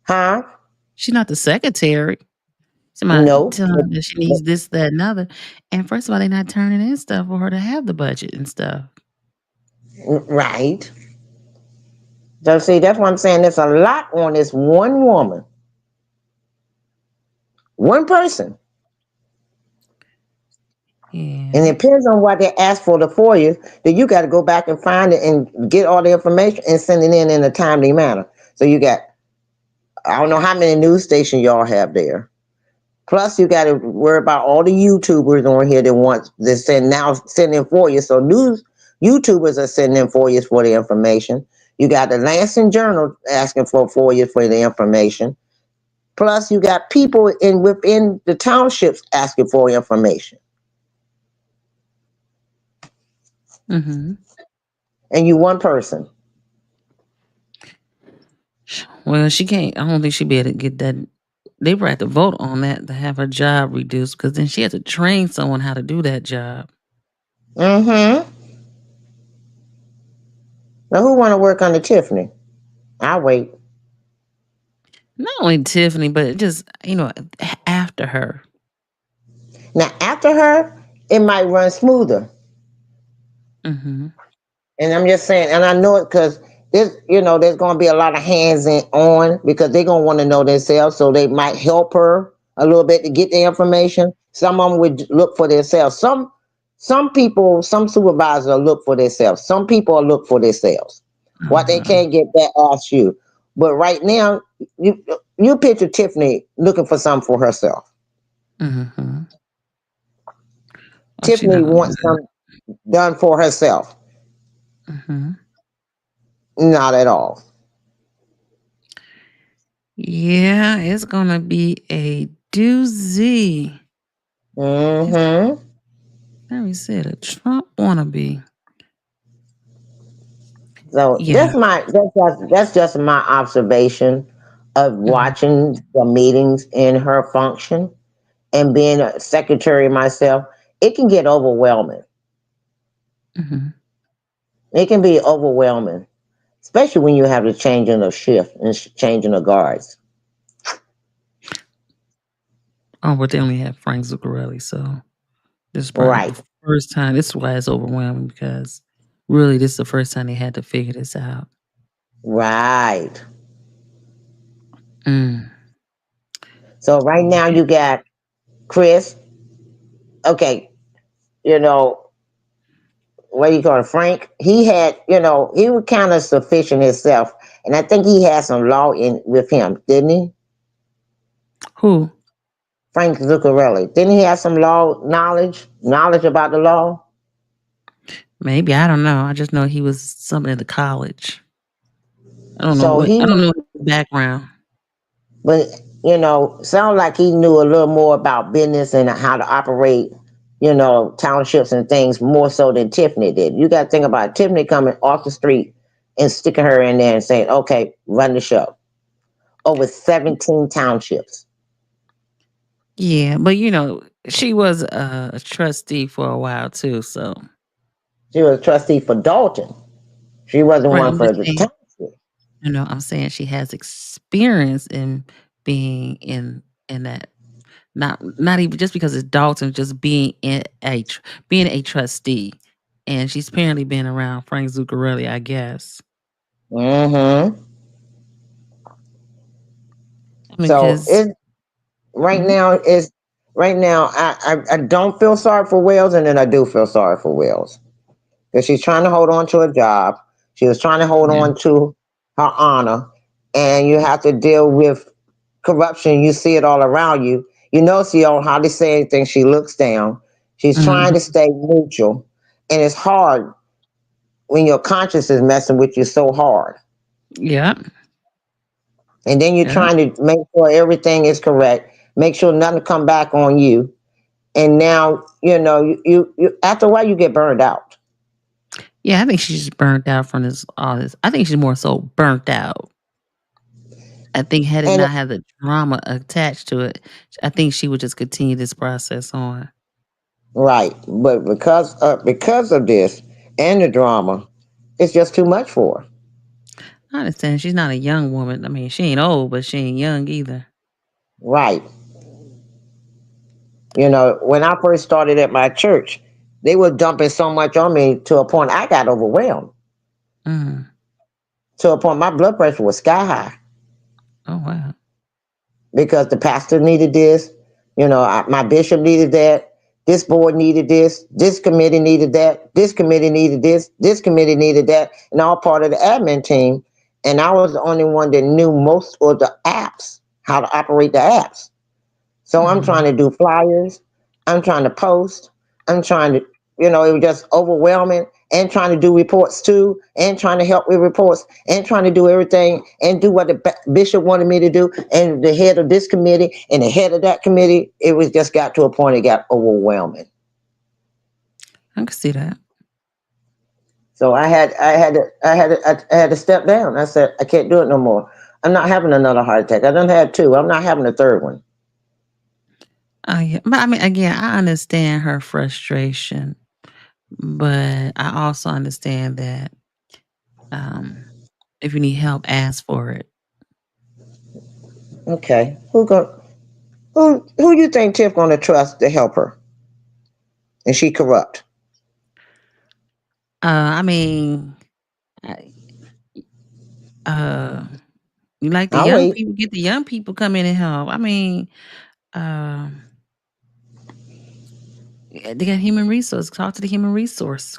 huh? She's not the secretary. Somebody No, telling her that she needs this, that, and other. And first of all, they're not turning in stuff for her to have the budget and stuff. right. So see, that's what I'm saying. There's a lot on this one woman, one person. And Yeah. it depends on what they ask for the 4 years, then you got to go back and find it and get all the information and send it in a timely manner. So you got, I don't know how many news stations y'all have there. Plus, you got to worry about all the YouTubers on here that want to send in 4 years. So news YouTubers are sending in 4 years for the information. You got the Lansing Journal asking for 4 years for the information. Plus, you got people within the townships asking for information, Mhm. and you one person. Well, she can't. I don't think she'd be able to get that. They would have to vote on that to have her job reduced because then she had to train someone how to do that job. Mm-hmm. Now, who want to work under Tiffany? I'll wait. Not only Tiffany, but it just after her. Now, after her, it might run smoother. Mhm. And I'm just saying, and I know it because there's going to be a lot of hands on because they're going to want to know themselves. So they might help her a little bit to get the information. Some of them would look for themselves. Some people, some supervisors will look for themselves. Some people will look for themselves. What they Uh-huh. can't get back, ask you. But right now, you you picture Tiffany looking for something for herself. Mhm. Oh, she Tiffany not gonna do wants that. something done for herself. Mhm. Not at all. Yeah, it's gonna be a doozy. It's, Hmm. let me say a Trump wannabe. So Yeah. that's just my observation of Mhm. watching the meetings in her function and being a secretary myself. It can get overwhelming. Mhm. It can be overwhelming, especially when you have the changing of shift and changing of guards. Oh, but they only have Frank Zuccarelli, so this is probably Right. before first time. This is why it's overwhelming because really this is the first time they had to figure this out. Right. Mm. So right now Yeah. you got Chris. Okay, you know, what do you call it, Frank? He had, he was kind of sufficient himself, and I think he had some law in with him, didn't he? Who? Frank Zuccarelli. Didn't he have some law knowledge about the law? Maybe I don't know. I just know he was something at the college. I don't know So what. he, I don't know his background. but sound like he knew a little more about business and how to operate, townships and things more so than Tiffany did. You got to think about Tiffany coming off the street and sticking her in there and saying, "Okay, run the show." Over 17 townships. Yeah, but she was a trustee for a while too. So She was a trustee for Dalton. She wasn't right, one I'm for just the saying. township. I'm saying she has experience in being in that. Not even just because it's Dalton, just being a trustee, and she's apparently been around Frank Zuccarelli, I guess. Mm-hmm. I mean, So because it right now I don't feel sorry for Wells, and then I do feel sorry for Wells because she's trying to hold on to a job. She was trying to hold yeah, on to her honor, and you have to deal with corruption. You see it all around you. She don't hardly say anything. She looks down. She's trying to mhm, stay neutral, and it's hard when your conscience is messing with you so hard. yeah, And then you're yeah, trying to make sure everything is correct, make sure nothing come back on you. And now, you after a while you get burned out. yeah. I think she's just burnt out from this all this. I think she's more so burnt out. I think had it And not had the drama attached to it, I think she would just continue this process on. right, but because of this and the drama, it's just too much for her. I understand she's not a young woman. I mean, she ain't old, but she ain't young either. Right. When I first started at my church, they were dumping so much on me to a point I got overwhelmed. Mm. To a point my blood pressure was sky high. Oh wow. Because the pastor needed this, my bishop needed that, this board needed this committee needed that, this committee needed this committee needed that, and all part of the admin team. And I was the only one that knew most of the apps, how to operate the apps. So I'm trying Mhm. to do flyers. I'm trying to post. I'm trying to, it was just overwhelming, and trying to do reports too, and trying to help with reports, and trying to do everything and do what the bishop wanted me to do, and the head of this committee and the head of that committee. It was just got to a point it got overwhelming. I can see that. So I had to step down. I said I can't do it no more. I'm not having another heart attack. I done had two. I'm not having a third one. Oh yeah, but I mean, again, I understand her frustration, but I also understand that um, if you need help, ask for it. Okay, who you think Tiff gonna trust to help her? And she corrupt. I mean, I- uh, you like the I'll young wait. people, get the young people come in and help. I mean, um, yeah, they got human resource. Talk to the human resource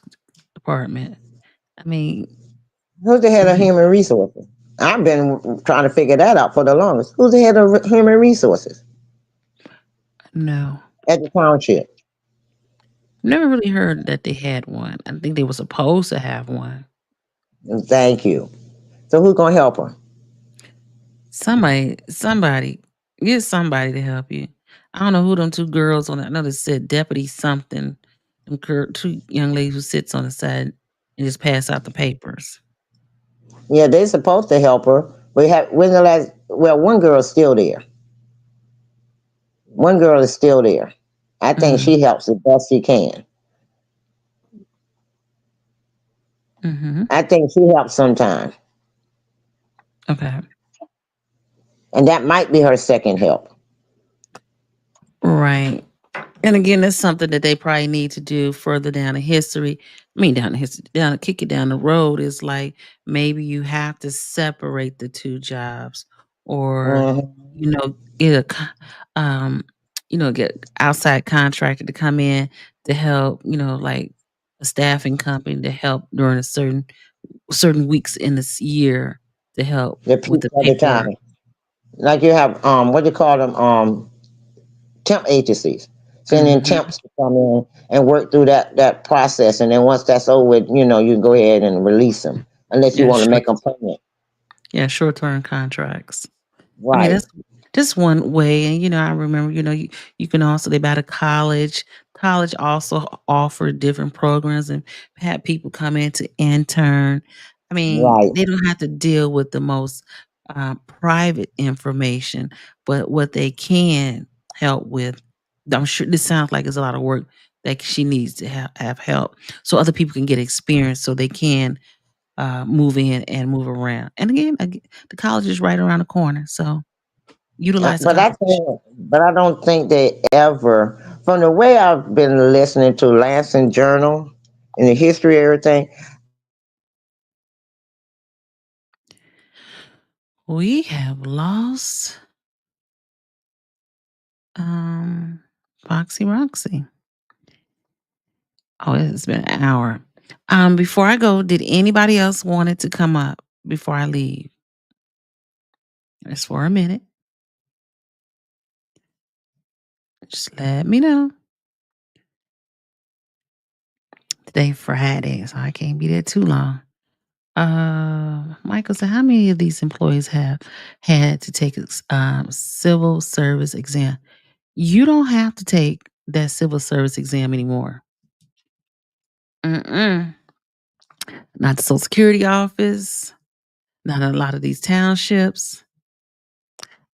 department. I mean, Who's the head of human resources? I've been trying to figure that out for the longest. Who's the head of human resources no, at the township? never really heard that they had one. I think they were supposed to have one. And thank you. So who's gonna help her? Somebody, get somebody to help you. I don't know who them two girls on. I know they said deputy something. Two young ladies who sits on the side and just pass out the papers. Yeah, they're supposed to help her. We have when the last well, one girl's still there. One girl is still there. I think Mm, she helps the best she can. hmm. I think she helps sometimes. Okay, And that might be her second help. right. And again, that's something that they probably need to do further down the history. I mean, down the history, down kick it down the road is like maybe you have to separate the two jobs, or Hmm. get um, get outside contractor to come in to help. Like a staffing company to help during a certain weeks in this year to help The with piece the at the paperwork. time. Like you have what do you call them? Temp agencies. Sending Hmm. temps to come in and work through that process, and then once that's over with, you can go ahead and release them, unless you Yeah, want to short. make them permanent. Yeah, short-term contracts. I mean, Right, that's just one way, and, I remember, you can also they about a college. College also offered different programs and had people come in to intern. I mean, right. they don't have to deal with the most, private information, but what they can help with, I'm sure this sounds like it's a lot of work that she needs to have help so other people can get experience so they can, move in and move around. And again, the college is right around the corner, so utilize But I college. think, but I don't think they ever, from the way I've been listening to Lansing Journal and the history of everything, I don't think they ever We have lost, um, Foxy Roxy. Oh, it's been an hour. Before I go, did anybody else wanted to come up before I leave? Just for a minute. Just let me know. Today Friday, so I can't be there too long. Michael said, how many of these employees have had to take a civil service exam? You don't have to take that civil service exam anymore. Mm-mm. Not the Social Security office, not a lot of these townships.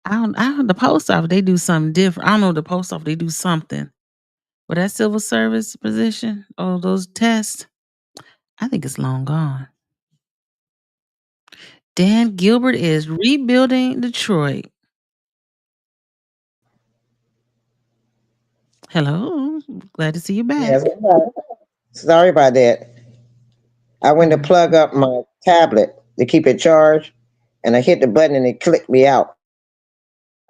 I don't, the post office, they do something different. I don't know, the post office, they do something. But that civil service position, or those tests, I think it's long gone. Dan Gilbert is rebuilding Detroit. Hello. Glad to see you yes. back. Sorry about that. I went to Mm, plug up my tablet to keep it charged, and I hit the button and it clicked me out.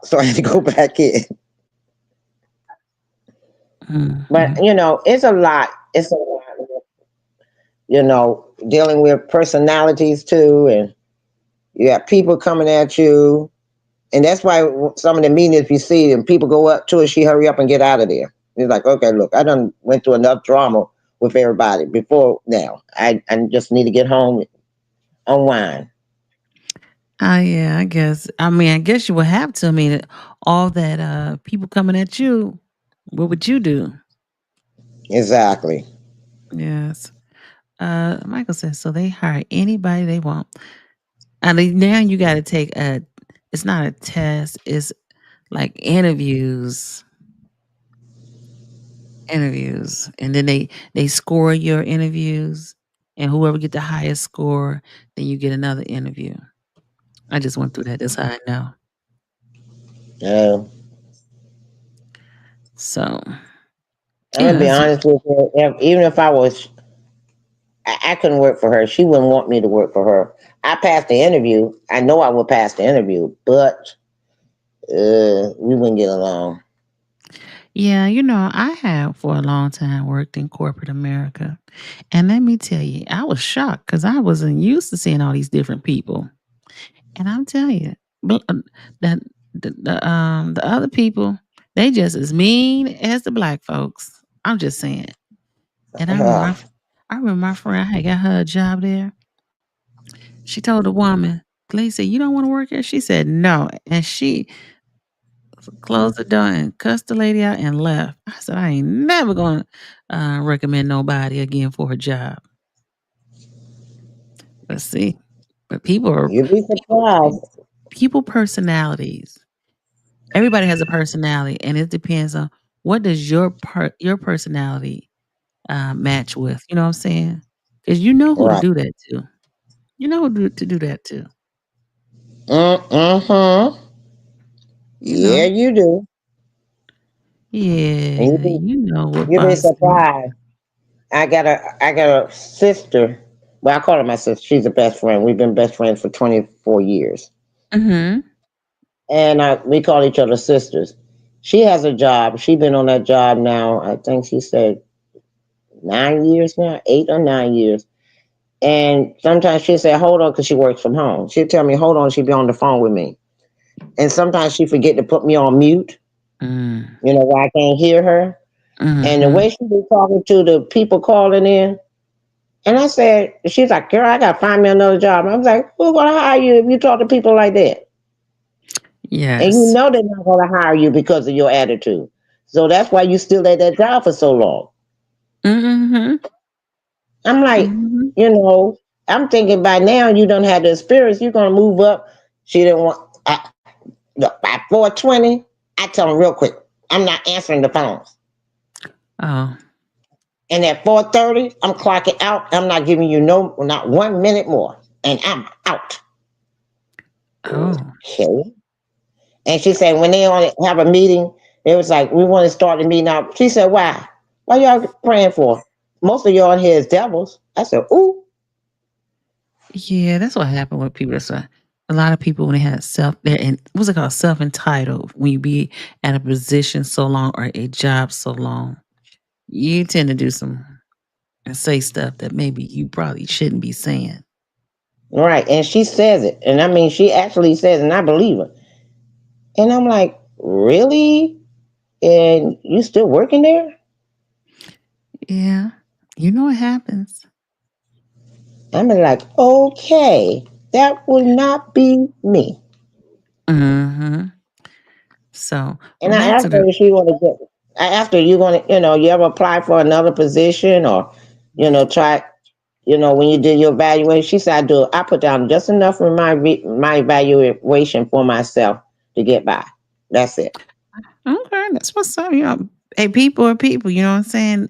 So I had to go back in. But mhm. it's a lot. It's a lot. Dealing with personalities too, and you got people coming at you, and that's why some of the meetings you see and people go up to her, she hurry up and get out of there. It's like, okay, look, I done went through enough drama with everybody before now. I just need to get home, unwind. Yeah, I guess. I mean, I guess you would have to. I mean, all that people coming at you, what would you do? Exactly. Yes. Michael says so they hire anybody they want. I mean, now you got to take a. It's not a test. It's like interviews, and then they score your interviews, and whoever get the highest score, then you get another interview. I just went through that. That's how I know. Uh, So I'm yeah, gonna be honest with you. Even if I couldn't work for her. She wouldn't want me to work for her. I passed the interview. I know I would pass the interview, but we wouldn't get along. yeah. I have for a long time worked in corporate America, and let me tell you, I was shocked because I wasn't used to seeing all these different people. And I'm telling you, that the other people, they just as mean as the black folks. I'm just saying. And I remember my friend, I had got her a job there. She told the woman, the lady said, "You don't want to work here?" She said, "No." And she closed the door and cussed the lady out and left. I said, "I ain't never going to recommend nobody again for a job." Let's see. But You'd be people, surprised. people personalities. Everybody has a personality, and it depends on what does your personality match with. You know what I'm saying? Because you know who to Right. do that to. You know who to do that to. Mm-hmm. You Yeah, know. you do. And Yeah, you know what you'd be bothers me. surprised. I got a sister. Well, I call her my sister. She's a best friend. We've been best friends for 24 years, Mhm. and we call each other sisters. She has a job. She's been on that job now. I think she said 9 years now, 8 or 9 years. And sometimes she'll say, "Hold on," because she works from home. She'll tell me, "Hold on." She'll be on the phone with me, and sometimes she forget to put me on mute. Mm. Where I can't hear her. And the way Mhm. she be talking to the people calling in, and I said, she's like, "Girl, I gotta find me another job." I was like, "Who's gonna hire you if you talk to people like that?" And you Yes. know they're not gonna hire you because of your attitude. So that's why you still at that job for so long. Mhm. I'm like, Mhm. you know, I'm thinking by now you don't have the experience. You're gonna move up. She didn't want. Look, by 4:20, I tell them real quick, I'm not answering the phones. Oh. And at 4:30, I'm clocking out. I'm not giving you not 1 minute more, and I'm out. Oh. Okay. And she said when they only have a meeting, it was like we want to start the meeting out. She said, "Why? Why y'all praying for? Most of y'all in here is devils." I said, "Ooh, Yeah, that's what happened with people. That's why a lot of people when they had they're in what's it called, self entitled. When you be at a position so long or a job so long, you tend to do some and say stuff that maybe you probably shouldn't be saying. right." And she says it, and I mean, she actually says, it, and I believe her. And I'm like, "Really? And you still working there?" Yeah, you know what happens. I'm like, "Okay, that will not be me." Hmm. So, And but I back asked to her the if she want to get. I asked her, "You want to, you ever apply for another position or, try, when you did your evaluation?" She said, "I do. I put down just enough for my evaluation for myself to get by. That's it." okay, that's what's up. You know, hey, people are people. You know what I'm saying?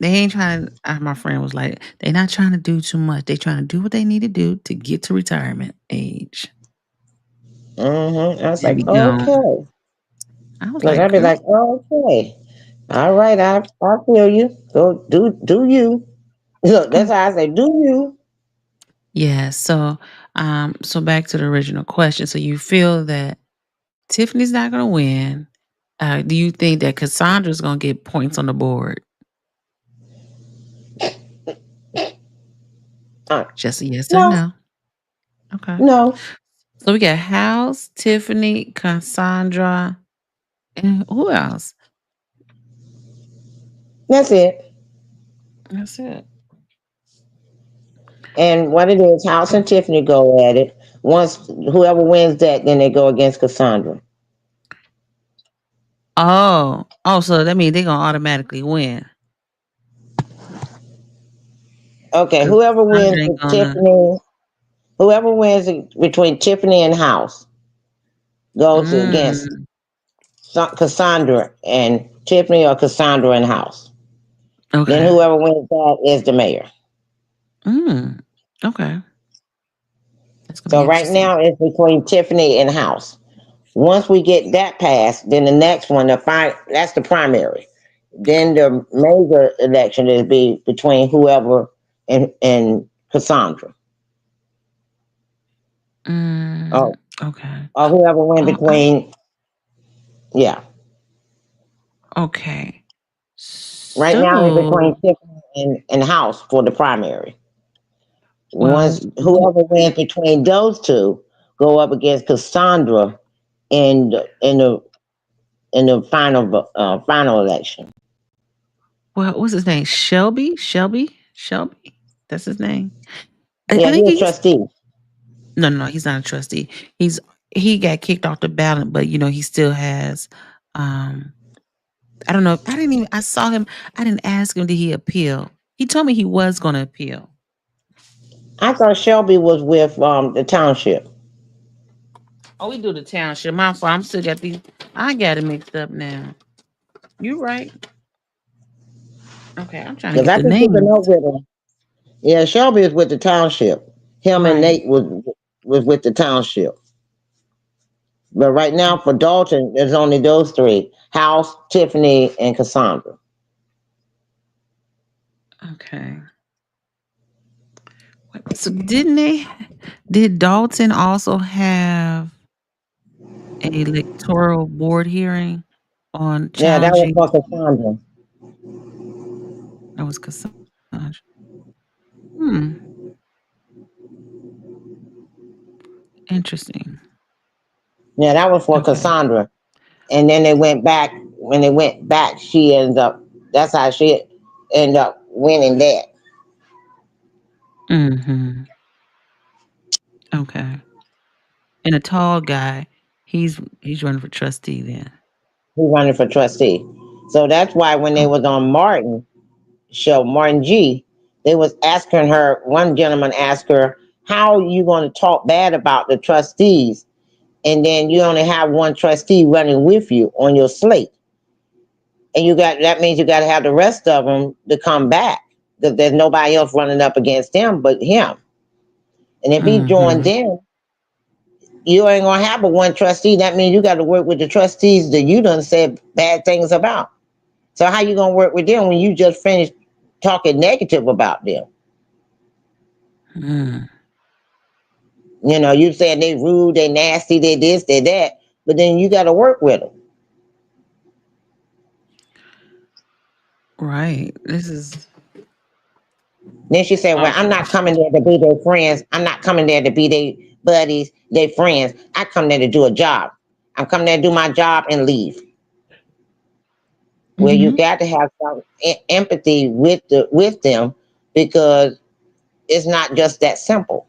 They ain't trying. My friend was like, they not trying to do too much. They trying to do what they need to do to get to retirement age I was and be like, gone. "Okay." I was Look, like, I'd be girl, like, "Okay, all right, I feel you. Go do you." Look, that's okay. how I say, "Do you?" Yeah. So back to the original question. So you feel that Tiffany's not going to win. Do you think that Cassandra's going to get points on the board? Uh, Just a yes or no, no. Okay. no, So we got House, Tiffany, Cassandra, and who else? that's it. That's it. And what it is, House and Tiffany go at it. Once whoever wins that, then they go against Cassandra. Oh, so that means they're gonna automatically win Okay, because whoever wins Cassandra ain't with gonna. Tiffany, whoever wins between Tiffany and House goes against Mm, Cassandra and Tiffany, or Cassandra and House. Then okay. whoever wins that is the mayor. Mm, okay. That's gonna be So right interesting. now it's between Tiffany and House. Once we get that passed, then the next one, that's the primary. Then the major election is be between whoever and Cassandra, Mm, or, okay. or whoever went Oh, between. Yeah, okay. right now it's between So, Tiffany and House for the primary. Once well, whoever wins between those two go up against Cassandra in the final election. what's his name? Shelby. Shelby. Shelby. That's his name. I Yeah, think he's a he's trustee. no. He's not a trustee. He's he got kicked off the ballot, but he still has. Um, I don't know. I didn't even. I saw him. I didn't ask him. Did he appeal? He told me he was going to appeal. I thought Shelby was with the township. Oh, we do the township. My fault. I'm still got these. I got it mixed up now. You right. Okay, I'm trying to Because get I the can keep a note names with him. Yeah, Shelby is with the township. Him and right. Nate was with the township. But right now for Dalton, there's only those three: House, Tiffany, and Cassandra. Okay. So did Dalton also have a electoral board hearing on Yeah, that was challenging for Cassandra. that was Cassandra. Hmm, interesting. Yeah, that was for Okay. Cassandra. And then they went back. When they went back, she ends up. That's how she ended up winning that. Mhm. Okay. And a tall guy, he's running for trustee then. Who running for trustee. So that's why when they Oh, was on Martin show, Martin G, they was asking her. One gentleman asked her, "How you going to talk bad about the trustees, and then you only have one trustee running with you on your slate, and you got that means you got to have the rest of them to come back because there's nobody else running up against him but him. And if he joined mhm. them, you ain't gonna have but one trustee. That means you got to work with the trustees that you done said bad things about. So how you gonna work with them when you just finished talking negative about them? Mm. You know, you saying they rude, they nasty, they this, they that, but then you got to work with them. Right. This is Then she said, "Well, I'm awful. not coming there to be their friends. I'm not coming there to be their buddies, their friends. I come there to do a job. I'm coming there to do my job and leave." Where you Mhm. got to have some empathy with them because it's not just that simple.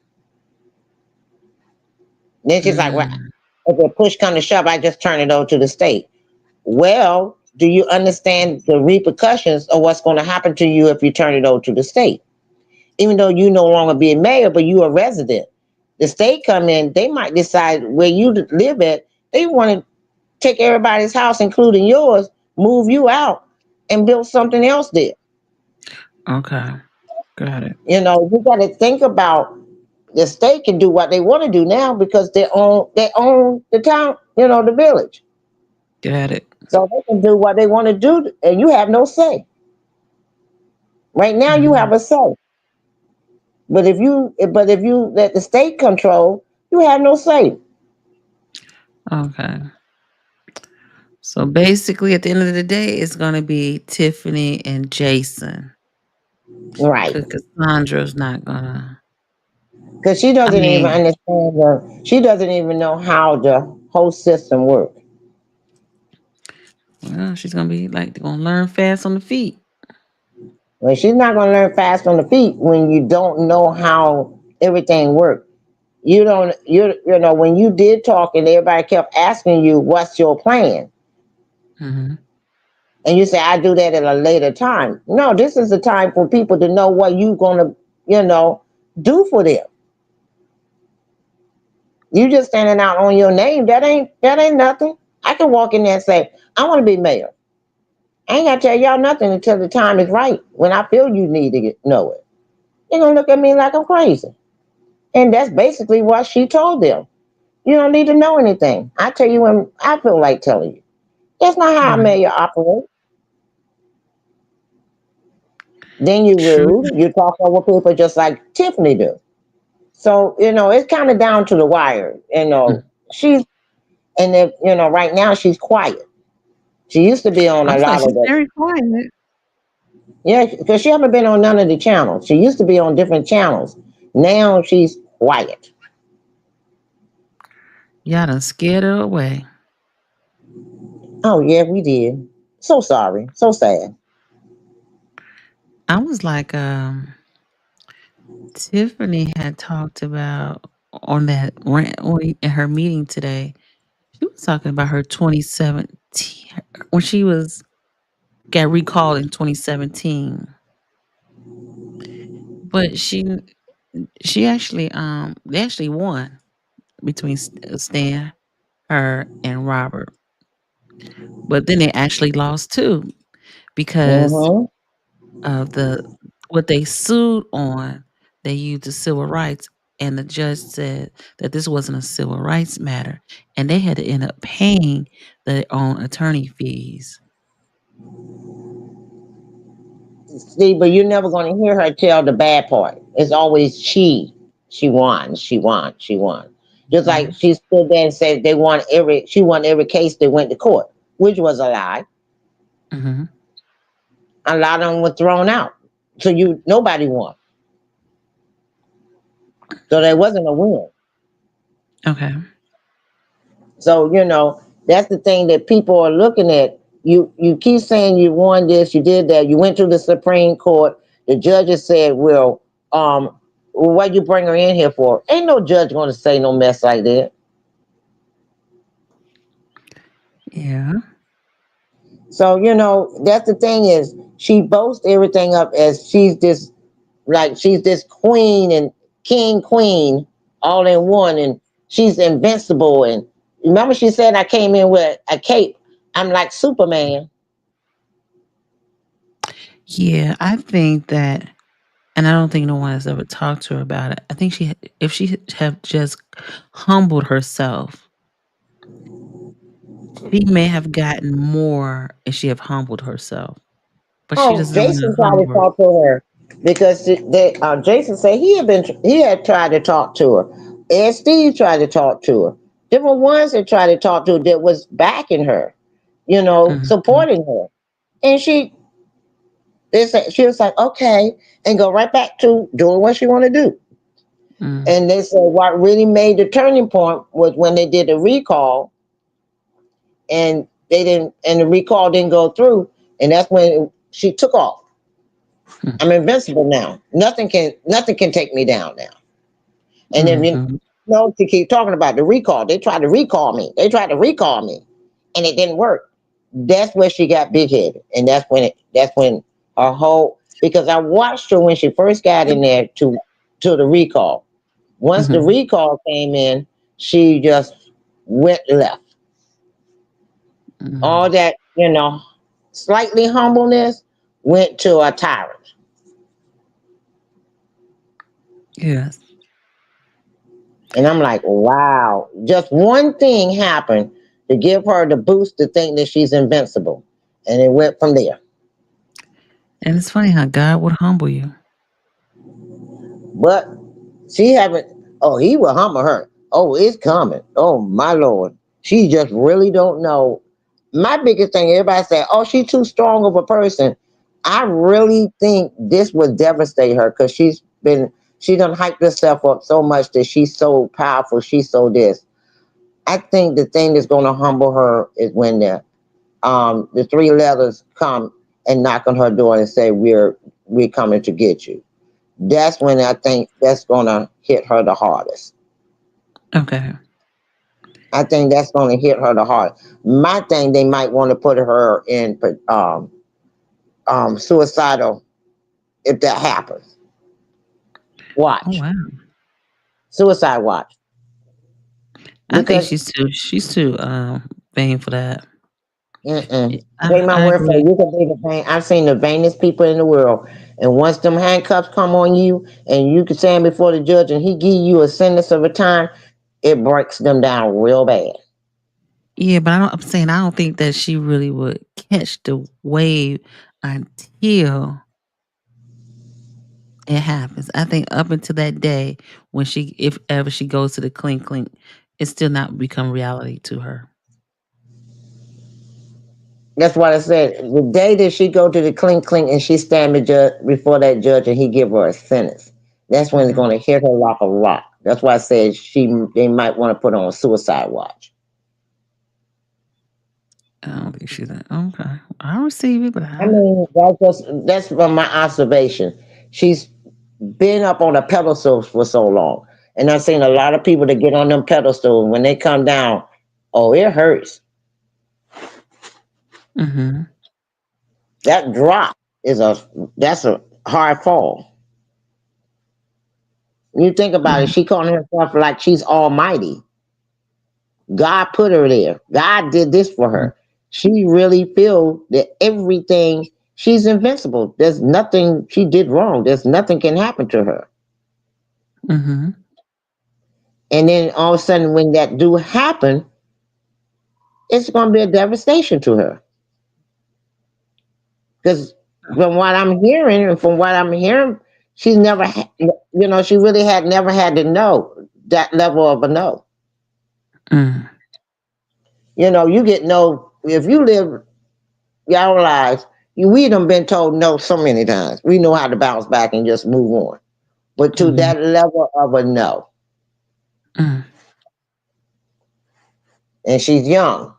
Then she's like, "Well, Mm. if the push come to shove, I just turn it over to the state." Well, do you understand the repercussions of what's going to happen to you if you turn it over to the state? Even though you no longer be a mayor, but you a resident. The state come in, they might decide where you live at. They want to take everybody's house, including yours, move you out, and build something else there. Okay. Got it. You know, you got to think about the state can do what they want to do now because they own the town, the village. Got it. So they can do what they want to do, and you have no say. Right now, you have Mhm. a say, but if you let the state control, you have no say. Okay. So basically at the end of the day it's going to be Tiffany and Jason Right. cuz Cassandra's not going to Because she I doesn't even mean, understand she doesn't even know how the whole system works. well, she's going to be like they're going to learn fast on the feet. Well, she's not going to learn fast on the feet when you don't know how everything works. You don't, when you did talk and everybody kept asking you, what's your plan? Mhm. And you say, I do that at a later time. No, this is the time for people to know what you're going to, do for them. You just standing out on your name. That ain't nothing. I can walk in there and say, I want to be mayor. I ain't got to tell y'all nothing until the time is right. When I feel you need to know it. They're going to look at me like I'm crazy. And that's basically what she told them. You don't need to know anything. I tell you when I feel like telling you. That's not how a Right. mayor operates. Then you True. rude. You talk over people just like Tiffany do. So, it's kind of down to the wire. She's, and if, right now she's quiet. She used to be on I a was like lot of she's the, very quiet. yeah, because she haven't been on none of the channels. She used to be on different channels. Now she's quiet. Y'all done scared her away. Oh, yeah, we did. So sorry. So sad. I was like Tiffany had talked about on that rant in her meeting today. She was talking about her 2017 when she was got recalled in 2017. But she actually they actually won between Stan, her, and Robert. But then they actually lost too because Mm-hmm. of what they sued on. They used the civil rights. and the judge said that this wasn't a civil rights matter, and they had to end up paying their own attorney fees. See, but you're never going to hear her tell the bad part. It's always she won, she won, she won. Just like Mhm, she stood there and said she won every case that went to court, which was a lie. mhm. A lot of them were thrown out. So nobody won. So there wasn't a win. Okay. So, that's the thing that people are looking at. You keep saying you won this, you did that, you went to the Supreme Court. The judges said, well, what you bring her in here for? Ain't no judge gonna say no mess like that. Yeah. So, that's the thing is she boasts everything up as she's this queen and king queen all in one, and she's invincible. And remember she said I came in with a cape. I'm like Superman. Yeah, I think that, and I don't think no one has ever talked to her about it. I think if she have just humbled herself, she may have gotten more if she have humbled herself, but she Oh, doesn't want to Jason tried to humble. talk to her because Jason said he had tried to talk to her. And Steve tried to talk to her. There were ones that tried to talk to her that was backing her, Mhm, supporting her. And she was like, okay, and go right back to doing what she want to do. mm, And they said what really made the turning point was when they did the recall, and the recall didn't go through, and that's when she took off. mm, I'm invincible now. Nothing can take me down now. And then mhm, to keep talking about the recall. They tried to recall me. And it didn't work. That's where she got big headed, and that's when her whole because I watched her when she first got in there to the recall. Once the mhm, recall came in, she just went left. All mhm. that slightly humbleness went to a tyrant. Yes. And I'm like, wow, just one thing happened to give her the boost to think that she's invincible. And it went from there. And it's funny how God would humble you. But she haven't, oh, he will humble her. Oh, it's coming. Oh, my Lord. She just really don't know. My biggest thing, everybody say, oh, she's too strong of a person. I really think this would devastate her because she done hyped herself up so much that she's so powerful. She's so this. I think the thing that's going to humble her is when the three letters come and knock on her door and say, we're coming to get you. That's when I think that's gonna hit her the hardest. Okay. I think that's gonna hit her the hardest. My thing, they might want to put her in suicidal if that happens. Oh, Watch wow. suicide watch I think because she's too, vain for that. mm-mm. I Take my I word for it. agree. You can be the vain. I've seen the vainest people in the world, and once them handcuffs come on you, and you can stand before the judge, and he give you a sentence of a time, it breaks them down real bad. Yeah, but I'm saying I don't think that she really would catch the wave until it happens. I think up until that day when if ever she goes to the clink clink, it's still not become reality to her. That's what I said. The day that she go to the clink clink and she stand before that judge and he give her a sentence, that's when it's Mhm. going to hit her like a rock. That's why I said they might want to put on a suicide watch. I don't think she's that. Okay. I receive it, but I I. mean, that's from my observation. She's been up on a pedestal for so long, and I've seen a lot of people that get on them pedestals when they come down. Oh, it hurts. Mhm. That drop is that's a hard fall. You think about it, Yeah. she calling herself like she's almighty. God put her there. God did this for Mhm. her. She really feel that everything she's invincible. There's nothing she did wrong. There's nothing can happen to her. Mhm. And then all of a sudden, when that do happen, it's going to be a devastation to her. Because from what I'm hearing, and from what I'm hearing, she's never, she really had never had to know that level of a no. Mm. You get no if you live your lives. We done been told no so many times. We know how to bounce back and just move on. But to Mhm. that level of a no, Mm. and she's young,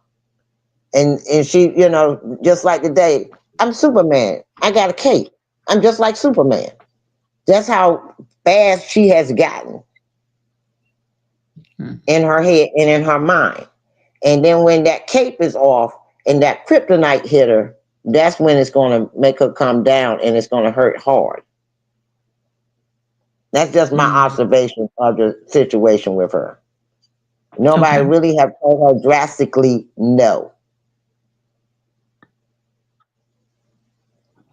and she, just like today, I'm Superman. I got a cape. I'm just like Superman. That's how fast she has gotten Mm. in her head and in her mind. And then when that cape is off and that kryptonite hit her, that's when it's going to make her come down and it's going to hurt hard. That's just my Mm. observation of the situation with her. Nobody Okay. really have told her drastically no.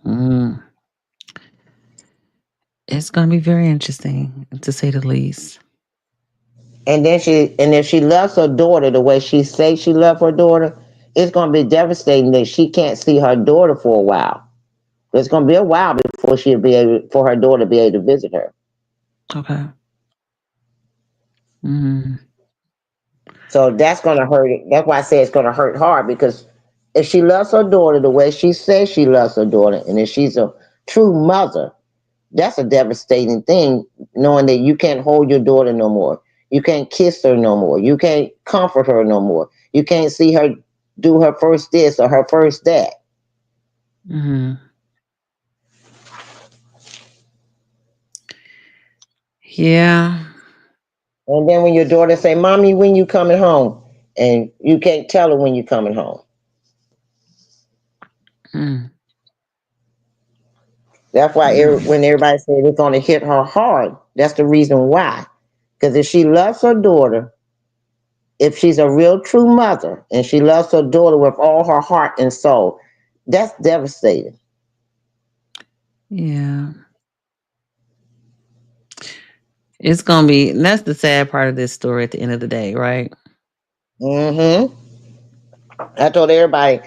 Mm. It's gonna be very interesting, to say the least. And if she loves her daughter the way she says she loves her daughter, it's going to be devastating that she can't see her daughter for a while. It's going to be a while before she'll be able for her daughter to be able to visit her. Okay. Mm. So that's going to hurt it. That's why I say it's going to hurt hard because if she loves her daughter the way she says she loves her daughter, and if she's a true mother, that's a devastating thing, knowing that you can't hold your daughter no more. You can't kiss her no more. You can't comfort her no more. You can't see her do her first this or her first that. Mhm. Yeah. And then when your daughter say, "Mommy, when you coming home?" and you can't tell her when you coming home. Mm. That's why Mm. when everybody said it's going to hit her hard, that's the reason why. Because if she loves her daughter, if she's a real true mother and she loves her daughter with all her heart and soul, that's devastating. Yeah. It's gonna be that's the sad part of this story at the end of the day, right? Hmm. I told everybody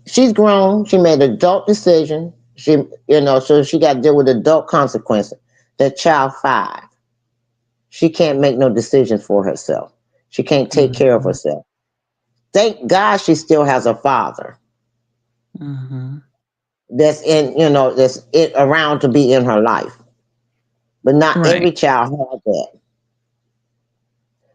she's grown. She made an adult decision. So she got to deal with adult consequences. That child 5, she can't make no decisions for herself. She can't take care of Mhm. herself. Thank God she still has a father Mhm. that's around to be in her life. But not Right. every child has that.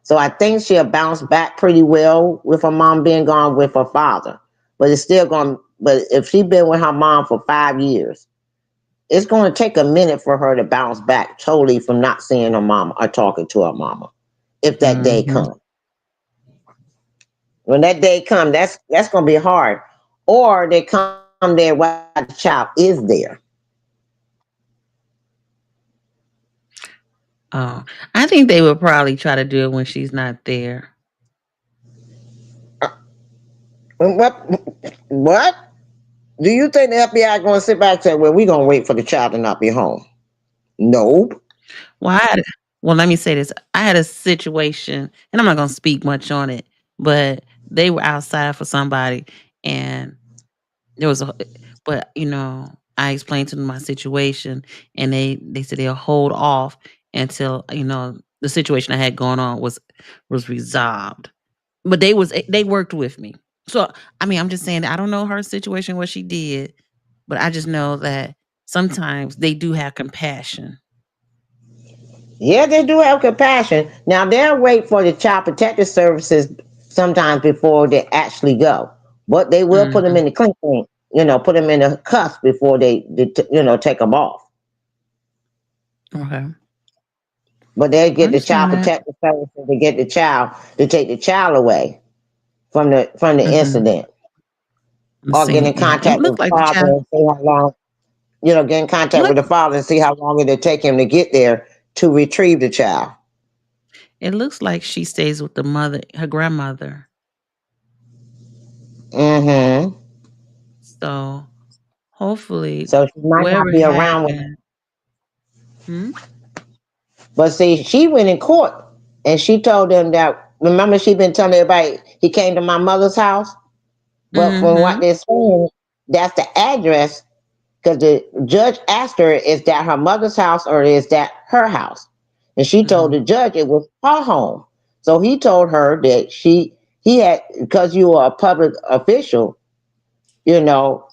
So I think she'll bounce back pretty well with her mom being gone with her father. But it's still going. But if she's been with her mom for 5 years, it's going to take a minute for her to bounce back totally from not seeing her mama or talking to her mama. If that day Mhm. comes, when that day comes, that's going to be hard. Or they come there while the child is there. Oh, I think they would probably try to do it when she's not there. What? Do you think the FBI going to sit back and say, "Well, we're going to wait for the child to not be home"? Nope. Well, well, let me say this. I had a situation, and I'm not gonna speak much on it, but they were outside for somebody, and there was a, but I explained to them my situation, and they said they'll hold off until the situation I had going on was resolved. But they worked with me, so I mean, I'm just saying that I don't know her situation, what she did, but I just know that sometimes they do have compassion. Yeah, they do have compassion. Now they'll wait for the child protective services sometimes before they actually go, but they will put them Hmm. in the clean, put them in the cuffs before they take them off. Okay, But they I get the child understand that. protective services to get the child to take the child away from the Mhm. incident, I'm or get seeing, in yeah, it contact with looked the like the father child and see how long. Get in contact look with the father and see how long it'll take him to get there to retrieve the child. it looks like she stays with the mother, her grandmother. Hmm. So hopefully, So she might whatever not be around when. happened. Hmm? But see, she went in court. And she told them that, remember, she been telling everybody he came to my mother's house. But from what Mhm. they're saying, that's the address, because the judge asked her, is that her mother's house or is that her house? And she told the Mhm. judge it was her home. So he told her that he had, because you are a public official, you know,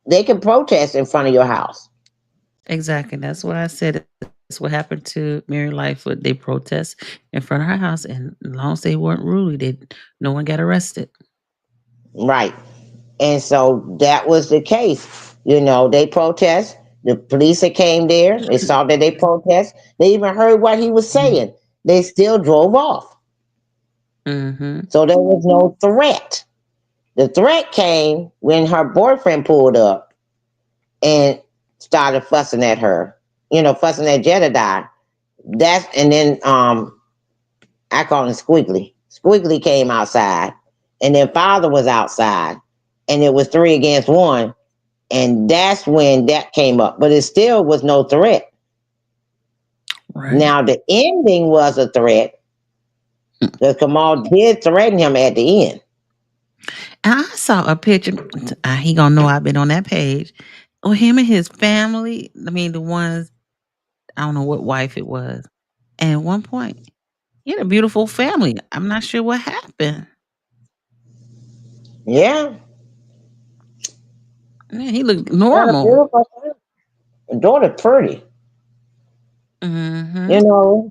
they can protest in front of your house. Exactly. That's what I said. That's what happened to Mary Lightfoot. They protest in front of her house, and as long as they weren't rude, no one got arrested. Right. And so that was the case. They protest. The police that came there, they saw that they protest. They even heard what he was Mhm. saying. They still drove off. Mhm. So there was no threat. The threat came when her boyfriend pulled up and started fussing at her, fussing at Jedediah. And then I call him Squiggly. Squiggly came outside, and then father was outside, and it was three against one. And that's when that came up. But it still was no threat. Right. Now the ending was a threat because Kamal did threaten him at the end. And I saw a picture. He gonna know I've been on that page. Oh, him and his family. I mean, the ones I don't know what wife it was. And at one point, he had a beautiful family. I'm not sure what happened. Yeah. Yeah, he looked Got a normal. beautiful daughter, pretty. Mm-hmm. You know,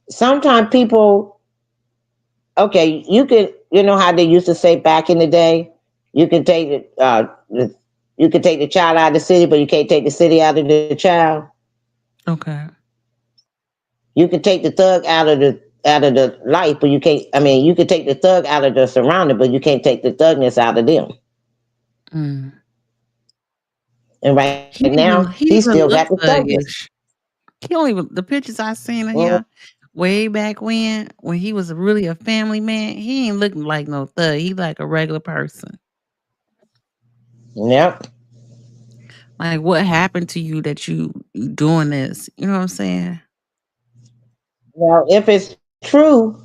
sometimes people, okay, you could, how they used to say back in the day, you can take you can take the child out of the city, but you can't take the city out of the child. Okay. You can take the thug out of the life, but you can't. I mean, you can take the thug out of the surrounding, but you can't take the thugness out of them. Mm. And right He now, didn't he even he still didn't got even the look thugness. thuggish. He don't even the pictures I seen of Mm, him way back when he was really a family man. He ain't looking like no thug. He like a regular person. yep. Like what happened to you that you doing this? You know what I'm saying? Well, if it's true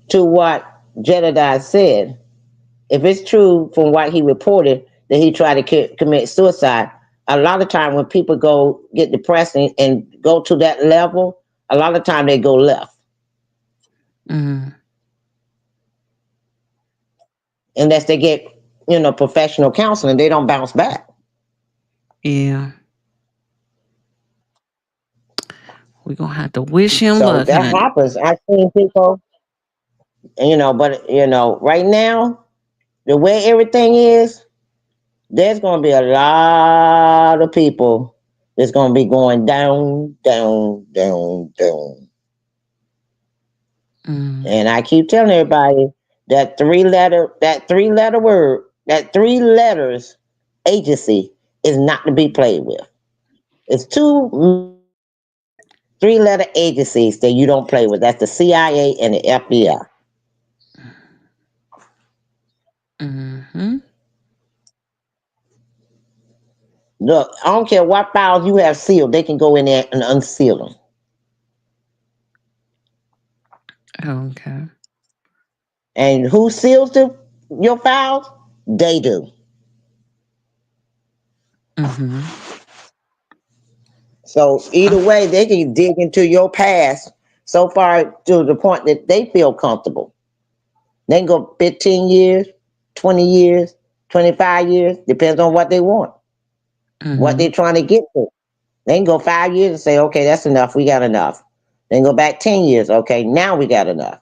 to what Jedediah said, if it's true from what he reported that he tried to commit suicide, a lot of time when people go get depressed and go to that level, a lot of time they go left Mm. unless they get professional counseling. They don't bounce back. Yeah. We gonna have to wish him So luck, that honey. happens. I've seen people, but right now, the way everything is, there's going to be a lot of people that's going to be going down, down, down, down. Mm. And I keep telling everybody that three letter word, that three letters agency is not to be played with. It's two three-letter agencies that you don't play with. That's the CIA and the FBI. Mm-hmm. Look, I don't care what files you have sealed, they can go in there and unseal them. Okay. And who seals your files? They do. Mm-hmm. So either way, they can dig into your past so far to the point that they feel comfortable. They can go 15 years, 20 years, 25 years, depends on what they want, what Mm-hmm. they're trying to get to. They can go 5 years and say, okay, that's enough, we got enough. Then go back 10 years, okay, now we got enough.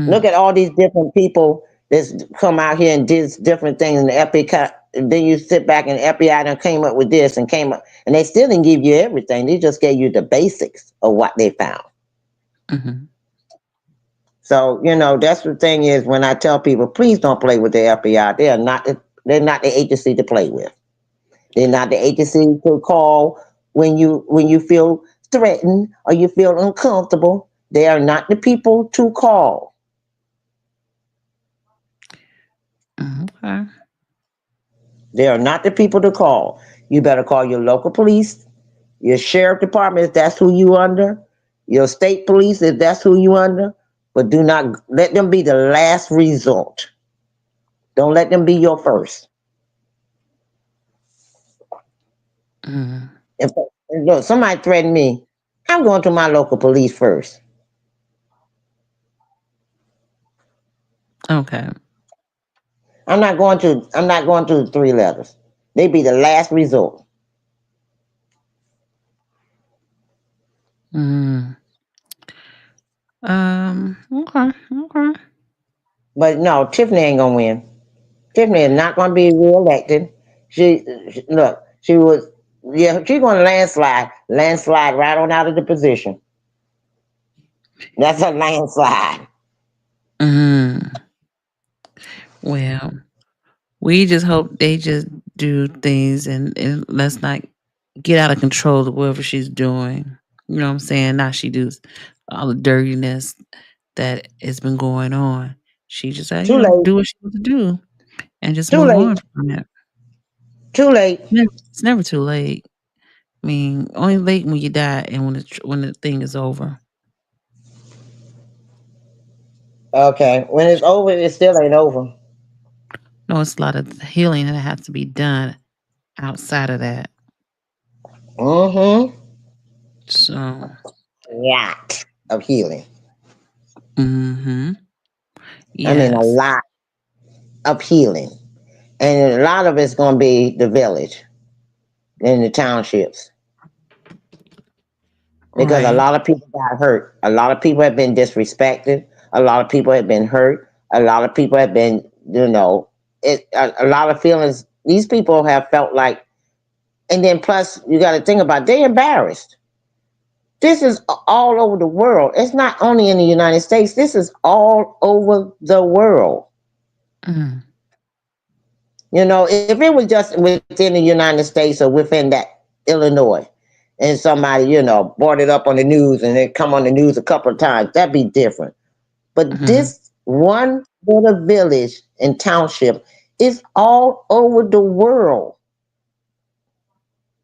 Look Hmm. at all these different people that's come out here and did different things in the FBI. Then you sit back and the FBI done came up with this and came up, and they still didn't give you everything. They just gave you the basics of what they found. Mm-hmm. So that's the thing is when I tell people, please don't play with the FBI. They're not the agency to play with. They're not the agency to call when you feel threatened or you feel uncomfortable. They are not the people to call. Okay. They are not the people to call. You better call your local police. Your sheriff department, if that's who you under. Your state police, if that's who you under. But do not let them be the last resort. Don't let them be your first. Mm, If look, somebody threatened me, I'm going to my local police first. okay. I'm not going to three letters. They be the last resort. Mm. Okay. Okay. But no, Tiffany ain't gonna win. Tiffany is not gonna be reelected. Look, she was yeah, she's gonna landslide right on out of the position. That's a landslide. Mm. Well, we just hope they just do things and let's not get out of control of whatever she's doing. You know what I'm saying? Now she does all the dirtiness that has been going on. She just, Too late. do what she wants to do and just Too move late. on from it. Too late. It's never too late. I mean, only late when you die and when the thing is over. Okay. When it's over, it still ain't over. No, it's a lot of healing that has to be done outside of that. Mm-hmm. So, Lot of healing. mm-hmm. I mean, a Yes. lot of healing. And a lot of it's gonna be the village and the townships. Because a Right. lot of people got hurt. A lot of people have been disrespected. A lot of people have been hurt. A lot of people have been, a lot of feelings. These people have felt like, and then plus you got to think about they embarrassed. This is all over the world. It's not only in the United States. This is all over the world. Mm, If it was just within the United States or within that Illinois, and somebody, brought it up on the news and it come on the news a couple of times, that'd be different. But mhm. this one little village and township is all over the world.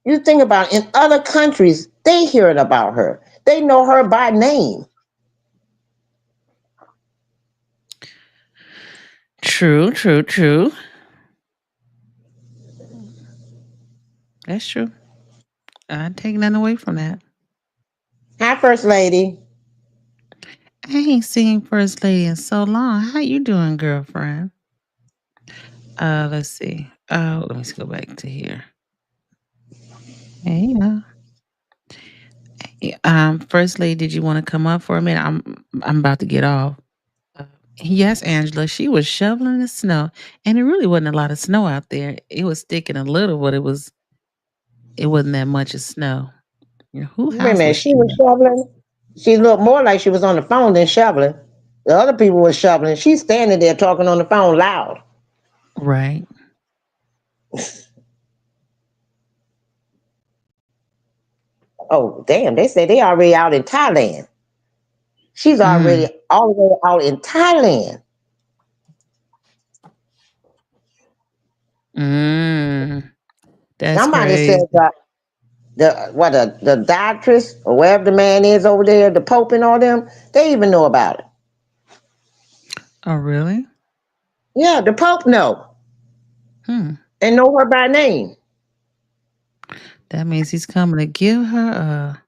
You think about it, in other countries, they hearing about her. They know her by name. True, true, true. That's true. I take nothing away from that. Hi, First Lady. I ain't seen First Lady in so long. How you doing, girlfriend? Let's see. Let me go back to here. Hey, First Lady, did you want to come up for a minute? I'm about to get off. Uh, yes, Angela. She was shoveling the snow, and it really wasn't a lot of snow out there. It was sticking a little, but it wasn't that much of snow. Who Wait a house minute, was she she was in? shoveling. She looked more like she was on the phone than shoveling. The other people were shoveling. She's standing there talking on the phone loud. Right. Oh, damn, they say they already out in Thailand. She's Mm, already all the way out in Thailand. mm, that's Somebody said crazy. that the doctress or wherever the man is over there, the Pope and all them, they even know about it. Oh, really? Yeah, the Pope know Hmm. and know her by name. That means he's coming to give her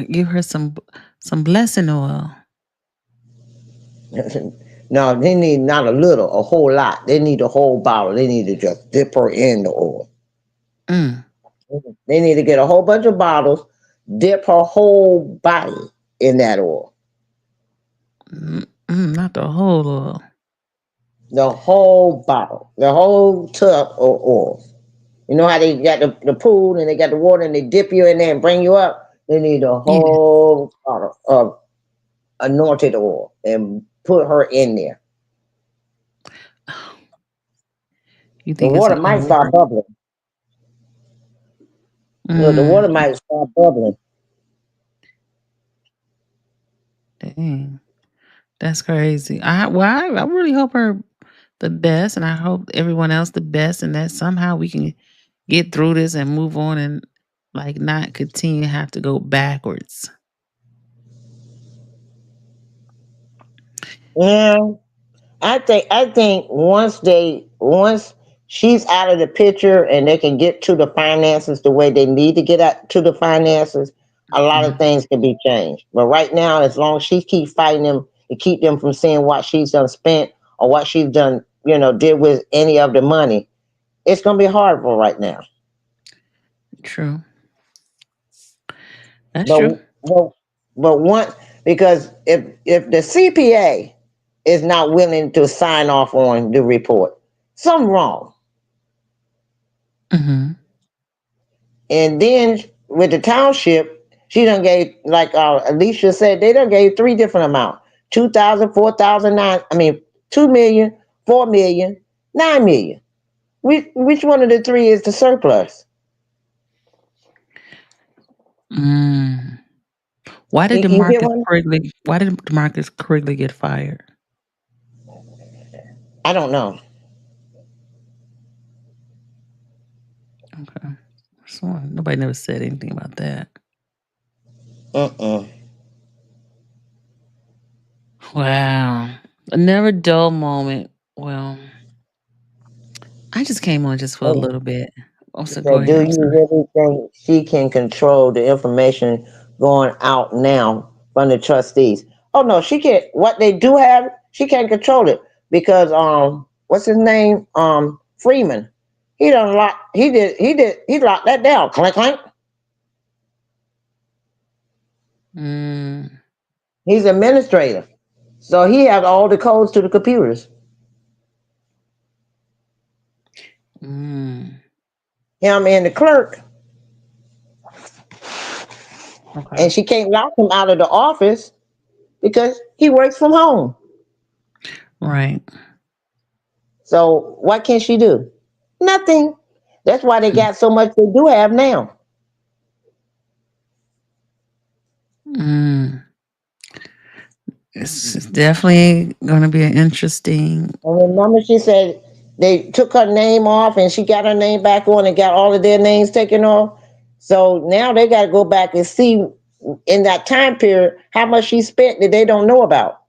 give her some blessing oil. No, they need not a little, a whole lot. They need a whole bottle. They need to just dip her in the oil. Mm, They need to get a whole bunch of bottles, dip her whole body in that oil. not the whole oil. The whole bottle, the whole tub of oil. You know how they got the pool and they got the water and they dip you in there and bring you up? They need a Yeah. whole bottle of anointed oil and put her in there. You The think it's water gonna might start work? bubbling. Look, the water Mm, might start bubbling. dang. That's crazy. I really hope her the best, and I hope everyone else the best, and that somehow we can. get through this and move on and like not continue to have to go backwards. Yeah, I think once she's out of the picture and they can get to the finances the way they need to get out to the finances, a lot of Mhm. things can be changed. But right now, as long as she keeps fighting them to keep them from seeing what she's done spent or what she's done, did with any of the money, it's gonna be hard for right now. True. That's But true. but but one because if the CPA is not willing to sign off on the report, something wrong. Mhm. And then with the township, she done gave, like Alicia said, they done gave three different amounts: 2,000, 4,000, 9. I mean, 2 million, 4 million, 9 million. Which one of the three is the surplus? Mm. Why did You get Demarcus one? Quigley get fired? I don't know. Okay. So nobody never said anything about that. Mm-mm. Wow. Another dull moment. Well, I just came on just for a little bit. Oh, She so go said, ahead. "Do I'm you sorry. really think she can control the information going out now from the trustees?" Oh no, she can't. What they do have, she can't control it because what's his name? Freeman. He done lock. He locked that down. Clink clink. Mm, He's administrator, so he has all the codes to the computers. mm. Him and the clerk, Okay. and she can't lock him out of the office because he works from home. Right. So what can she do? Nothing. That's why they Hmm. got so much they do have now. Mm. It's definitely going to be an interesting. And remember, she said they took her name off and she got her name back on and got all of their names taken off. So now they got to go back and see in that time period how much she spent that they don't know about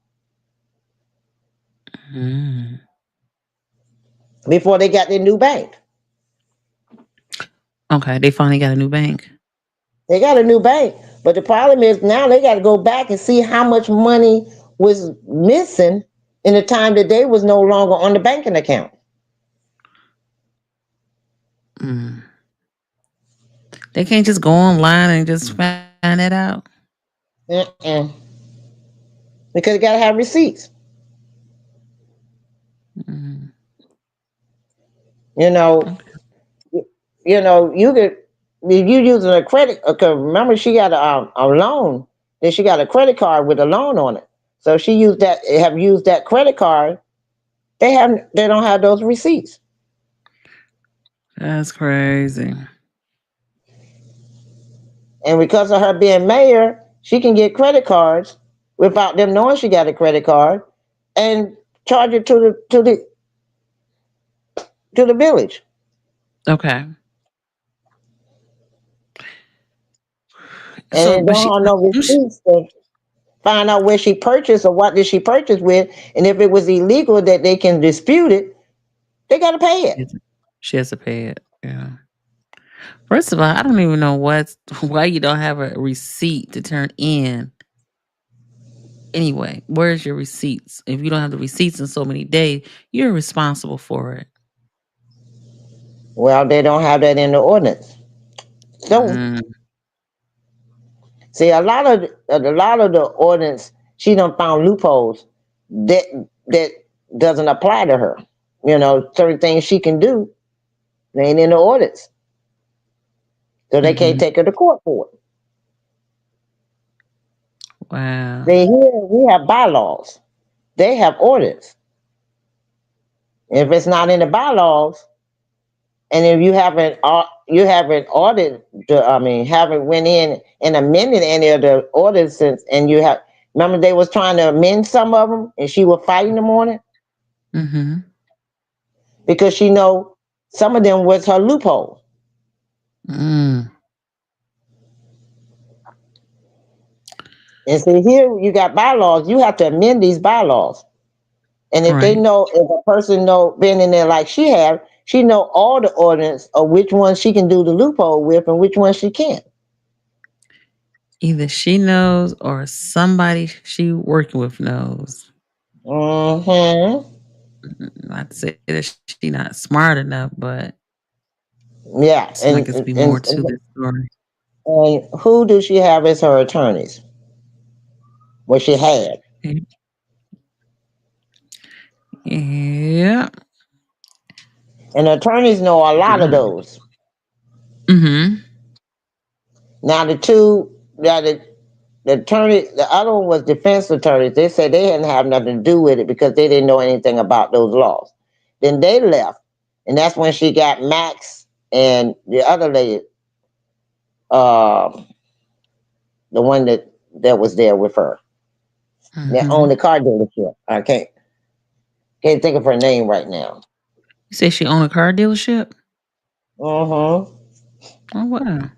Mm. before they got their new bank. Okay. They finally got a new bank. They got a new bank, but the problem is now they got to go back and see how much money was missing in the time that they was no longer on the banking account. Mm. They can't just go online and just find it out. Mm-mm. Because you got to have receipts. Mm. You know, Okay. you could if you using a credit. Okay, remember she got a loan. Then she got a credit card with a loan on it. So she used that. Have used that credit card. They don't have those receipts. That's crazy. And because of her being mayor, she can get credit cards without them knowing she got a credit card, and charge it to the village. Okay. And So, they but she, don't have no receipts to find out where she purchased or what did she purchase with, and if it was illegal that they can dispute it, they got to pay she it. has to she has to pay it. Yeah. First of all, I don't even know what's why you don't have a receipt to turn in. Anyway, where's your receipts? If you don't have the receipts in so many days, you're responsible for it. Well, they don't have that in the ordinance. So Mm, see, a lot of the ordinance, she done found loopholes that doesn't apply to her. Certain things she can do, they ain't in the ordinance, so they can't mhm. take her to court for it. Wow. They here we have bylaws, they have ordinance. If it's not in the bylaws, and if you haven't haven't went in and amended any of the ordinances, and you have remember they was trying to amend some of them, and she was fighting them on it Mhm. because she know some of them was her loophole. Mm, And see, here you got bylaws. You have to amend these bylaws. And if they right. know, if a person know been in there like she have, she know all the ordinance of which one she can do the loophole with and which one she can't. Either she knows or somebody she working with knows. Hmm. Not to say that she not smart enough, but Yeah, it's like it's be more and to this story. and who do she have as her attorneys? Well, she had. Yeah. And attorneys know a lot of those. Mm-hmm. Now the two that the attorney, the other one was defense attorneys. They said they didn't have nothing to do with it because they didn't know anything about those laws. Then they left, and that's when she got Max and the other lady, uh, the one that was there with her, that Mm-hmm. owned the car dealership. I can't think of her name right now. You say she own a car dealership? Hmm. Oh wow.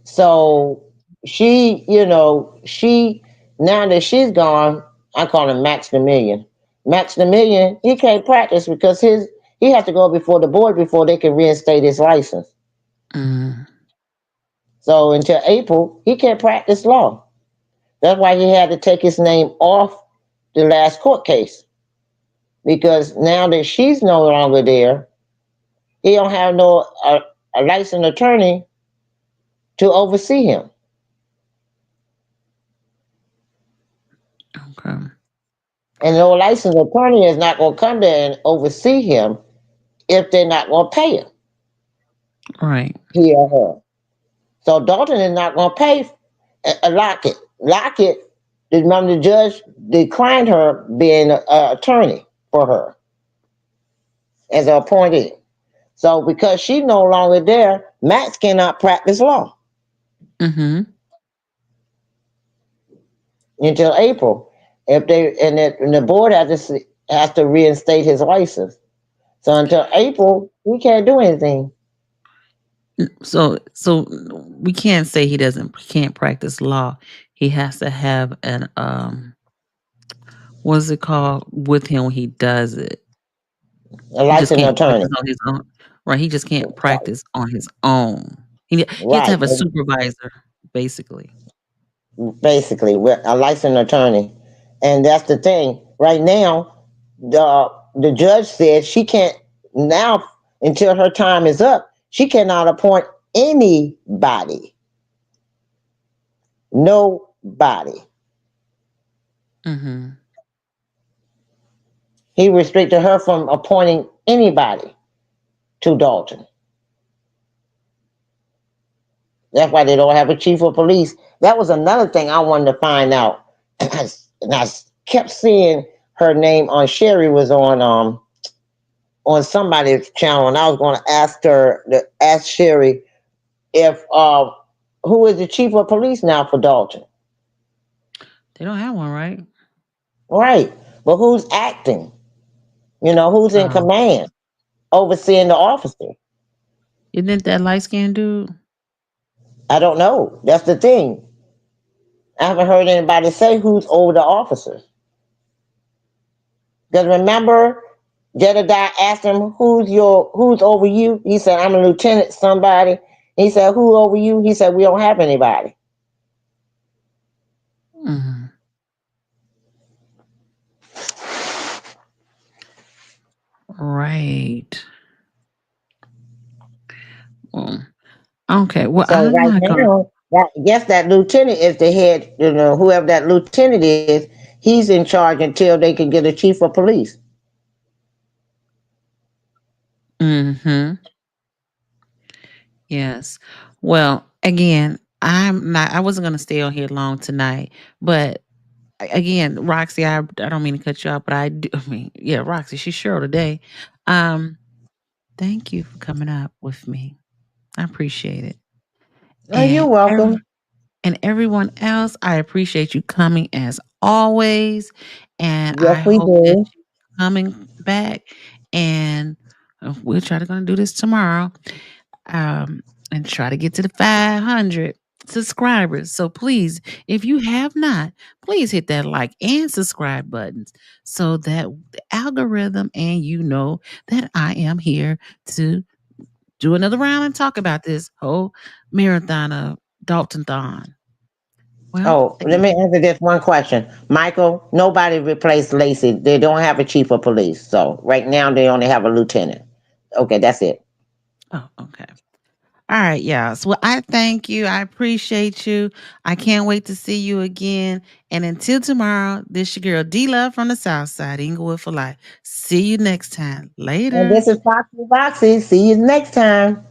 So she now that she's gone, I call him Max the Million. Max the Million, he can't practice because he has to go before the board before they can reinstate his license. Mm, So until April, he can't practice law. That's why he had to take his name off the last court case because now that she's no longer there, he don't have a licensed attorney to oversee him. okay. And no licensed attorney is not going to come there and oversee him if they're not going to pay him, Right. he or her. So Dalton is not going to pay Lockett. Lockett, remember the judge declined her being an attorney for her as an appointee. So because she's no longer there, Max cannot practice law Mm-hmm. until April. If they and the board has to reinstate his license. So until April, we can't do anything. So we can't say he can't practice law. He has to have an what's it called with him when he does it. A He just licensed can't attorney, practice on his own. Right. He just can't practice on his own. He has to right? have a supervisor, basically. Basically, with a licensed attorney, and that's the thing. Right now, the judge said she can't now until her time is up. She cannot appoint anybody, nobody. Mm-hmm. He restricted her from appointing anybody to Dalton. That's why they don't have a chief of police. That was another thing I wanted to find out, and I kept seeing her name on Sherry was on somebody's channel, and I was going to ask Sherry if who is the chief of police now for Dalton, They don't have one, right? right? But who's acting? Who's in Um, command, overseeing the officer? isn't it that light skinned dude? I don't know. That's the thing. I haven't heard anybody say who's over the officers. Because remember, Jedediah asked him, who's over you? He said, I'm a lieutenant, somebody. He said, who over you? He said, we don't have anybody. Mm-hmm. Right. Well, okay. Well, So I'm right not gonna. now, yes, that lieutenant is the head. Whoever that lieutenant is, he's in charge until they can get a chief of police. Mm-hmm. Yes. Well, again, I'm not. I wasn't gonna stay on here long tonight, but again, Roxy, I don't mean to cut you off, but I do. I mean, yeah, Roxy, she's sure today. Um, thank you for coming up with me. I appreciate it. Oh, you're And welcome. and everyone else, I appreciate you coming as always. And Yes, I we hope that do. you coming back. And we're try to gonna do this tomorrow. Um, and try to get to the 500 subscribers. So please, if you have not, please hit that like and subscribe buttons so that the algorithm and you know that I am here to do another round and talk about this whole marathon of Dalton Thon. Well, Oh, let me answer this one question. Michael, nobody replaced Lacey. They don't have a chief of police. So right now they only have a lieutenant. Okay, that's it. oh, okay. All right, yeah. So I thank you. I appreciate you. I can't wait to see you again. And until tomorrow, this your girl D Love from the South Side, Inglewood for life. See you next time. And Later. this is Foxy Foxy. See you next time.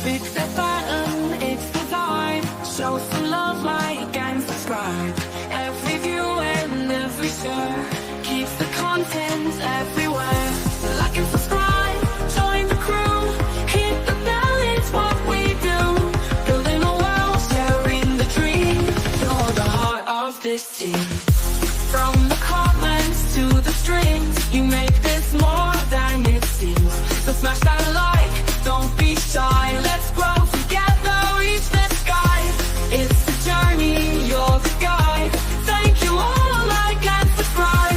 Click the button, it's the time. Show some love, like and subscribe. Every view and every share keeps the content everywhere. Like and subscribe, join the crew. Hit the bell, it's what we do. Building a world, sharing the dream. You're the heart of this team. From the comments to the streams, you make this more than it seems. So smash that like, don't be shy. Let's grow together, reach the sky. It's the journey, you're the guide. Thank you all, like and subscribe.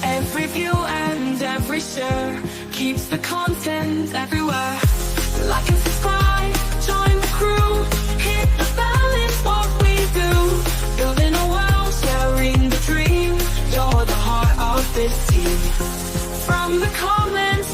Every view and every share keeps the content everywhere. Like and subscribe, join the crew. Hit the bell, it's what we do. Building a world, sharing the dream. You're the heart of this team. From the comments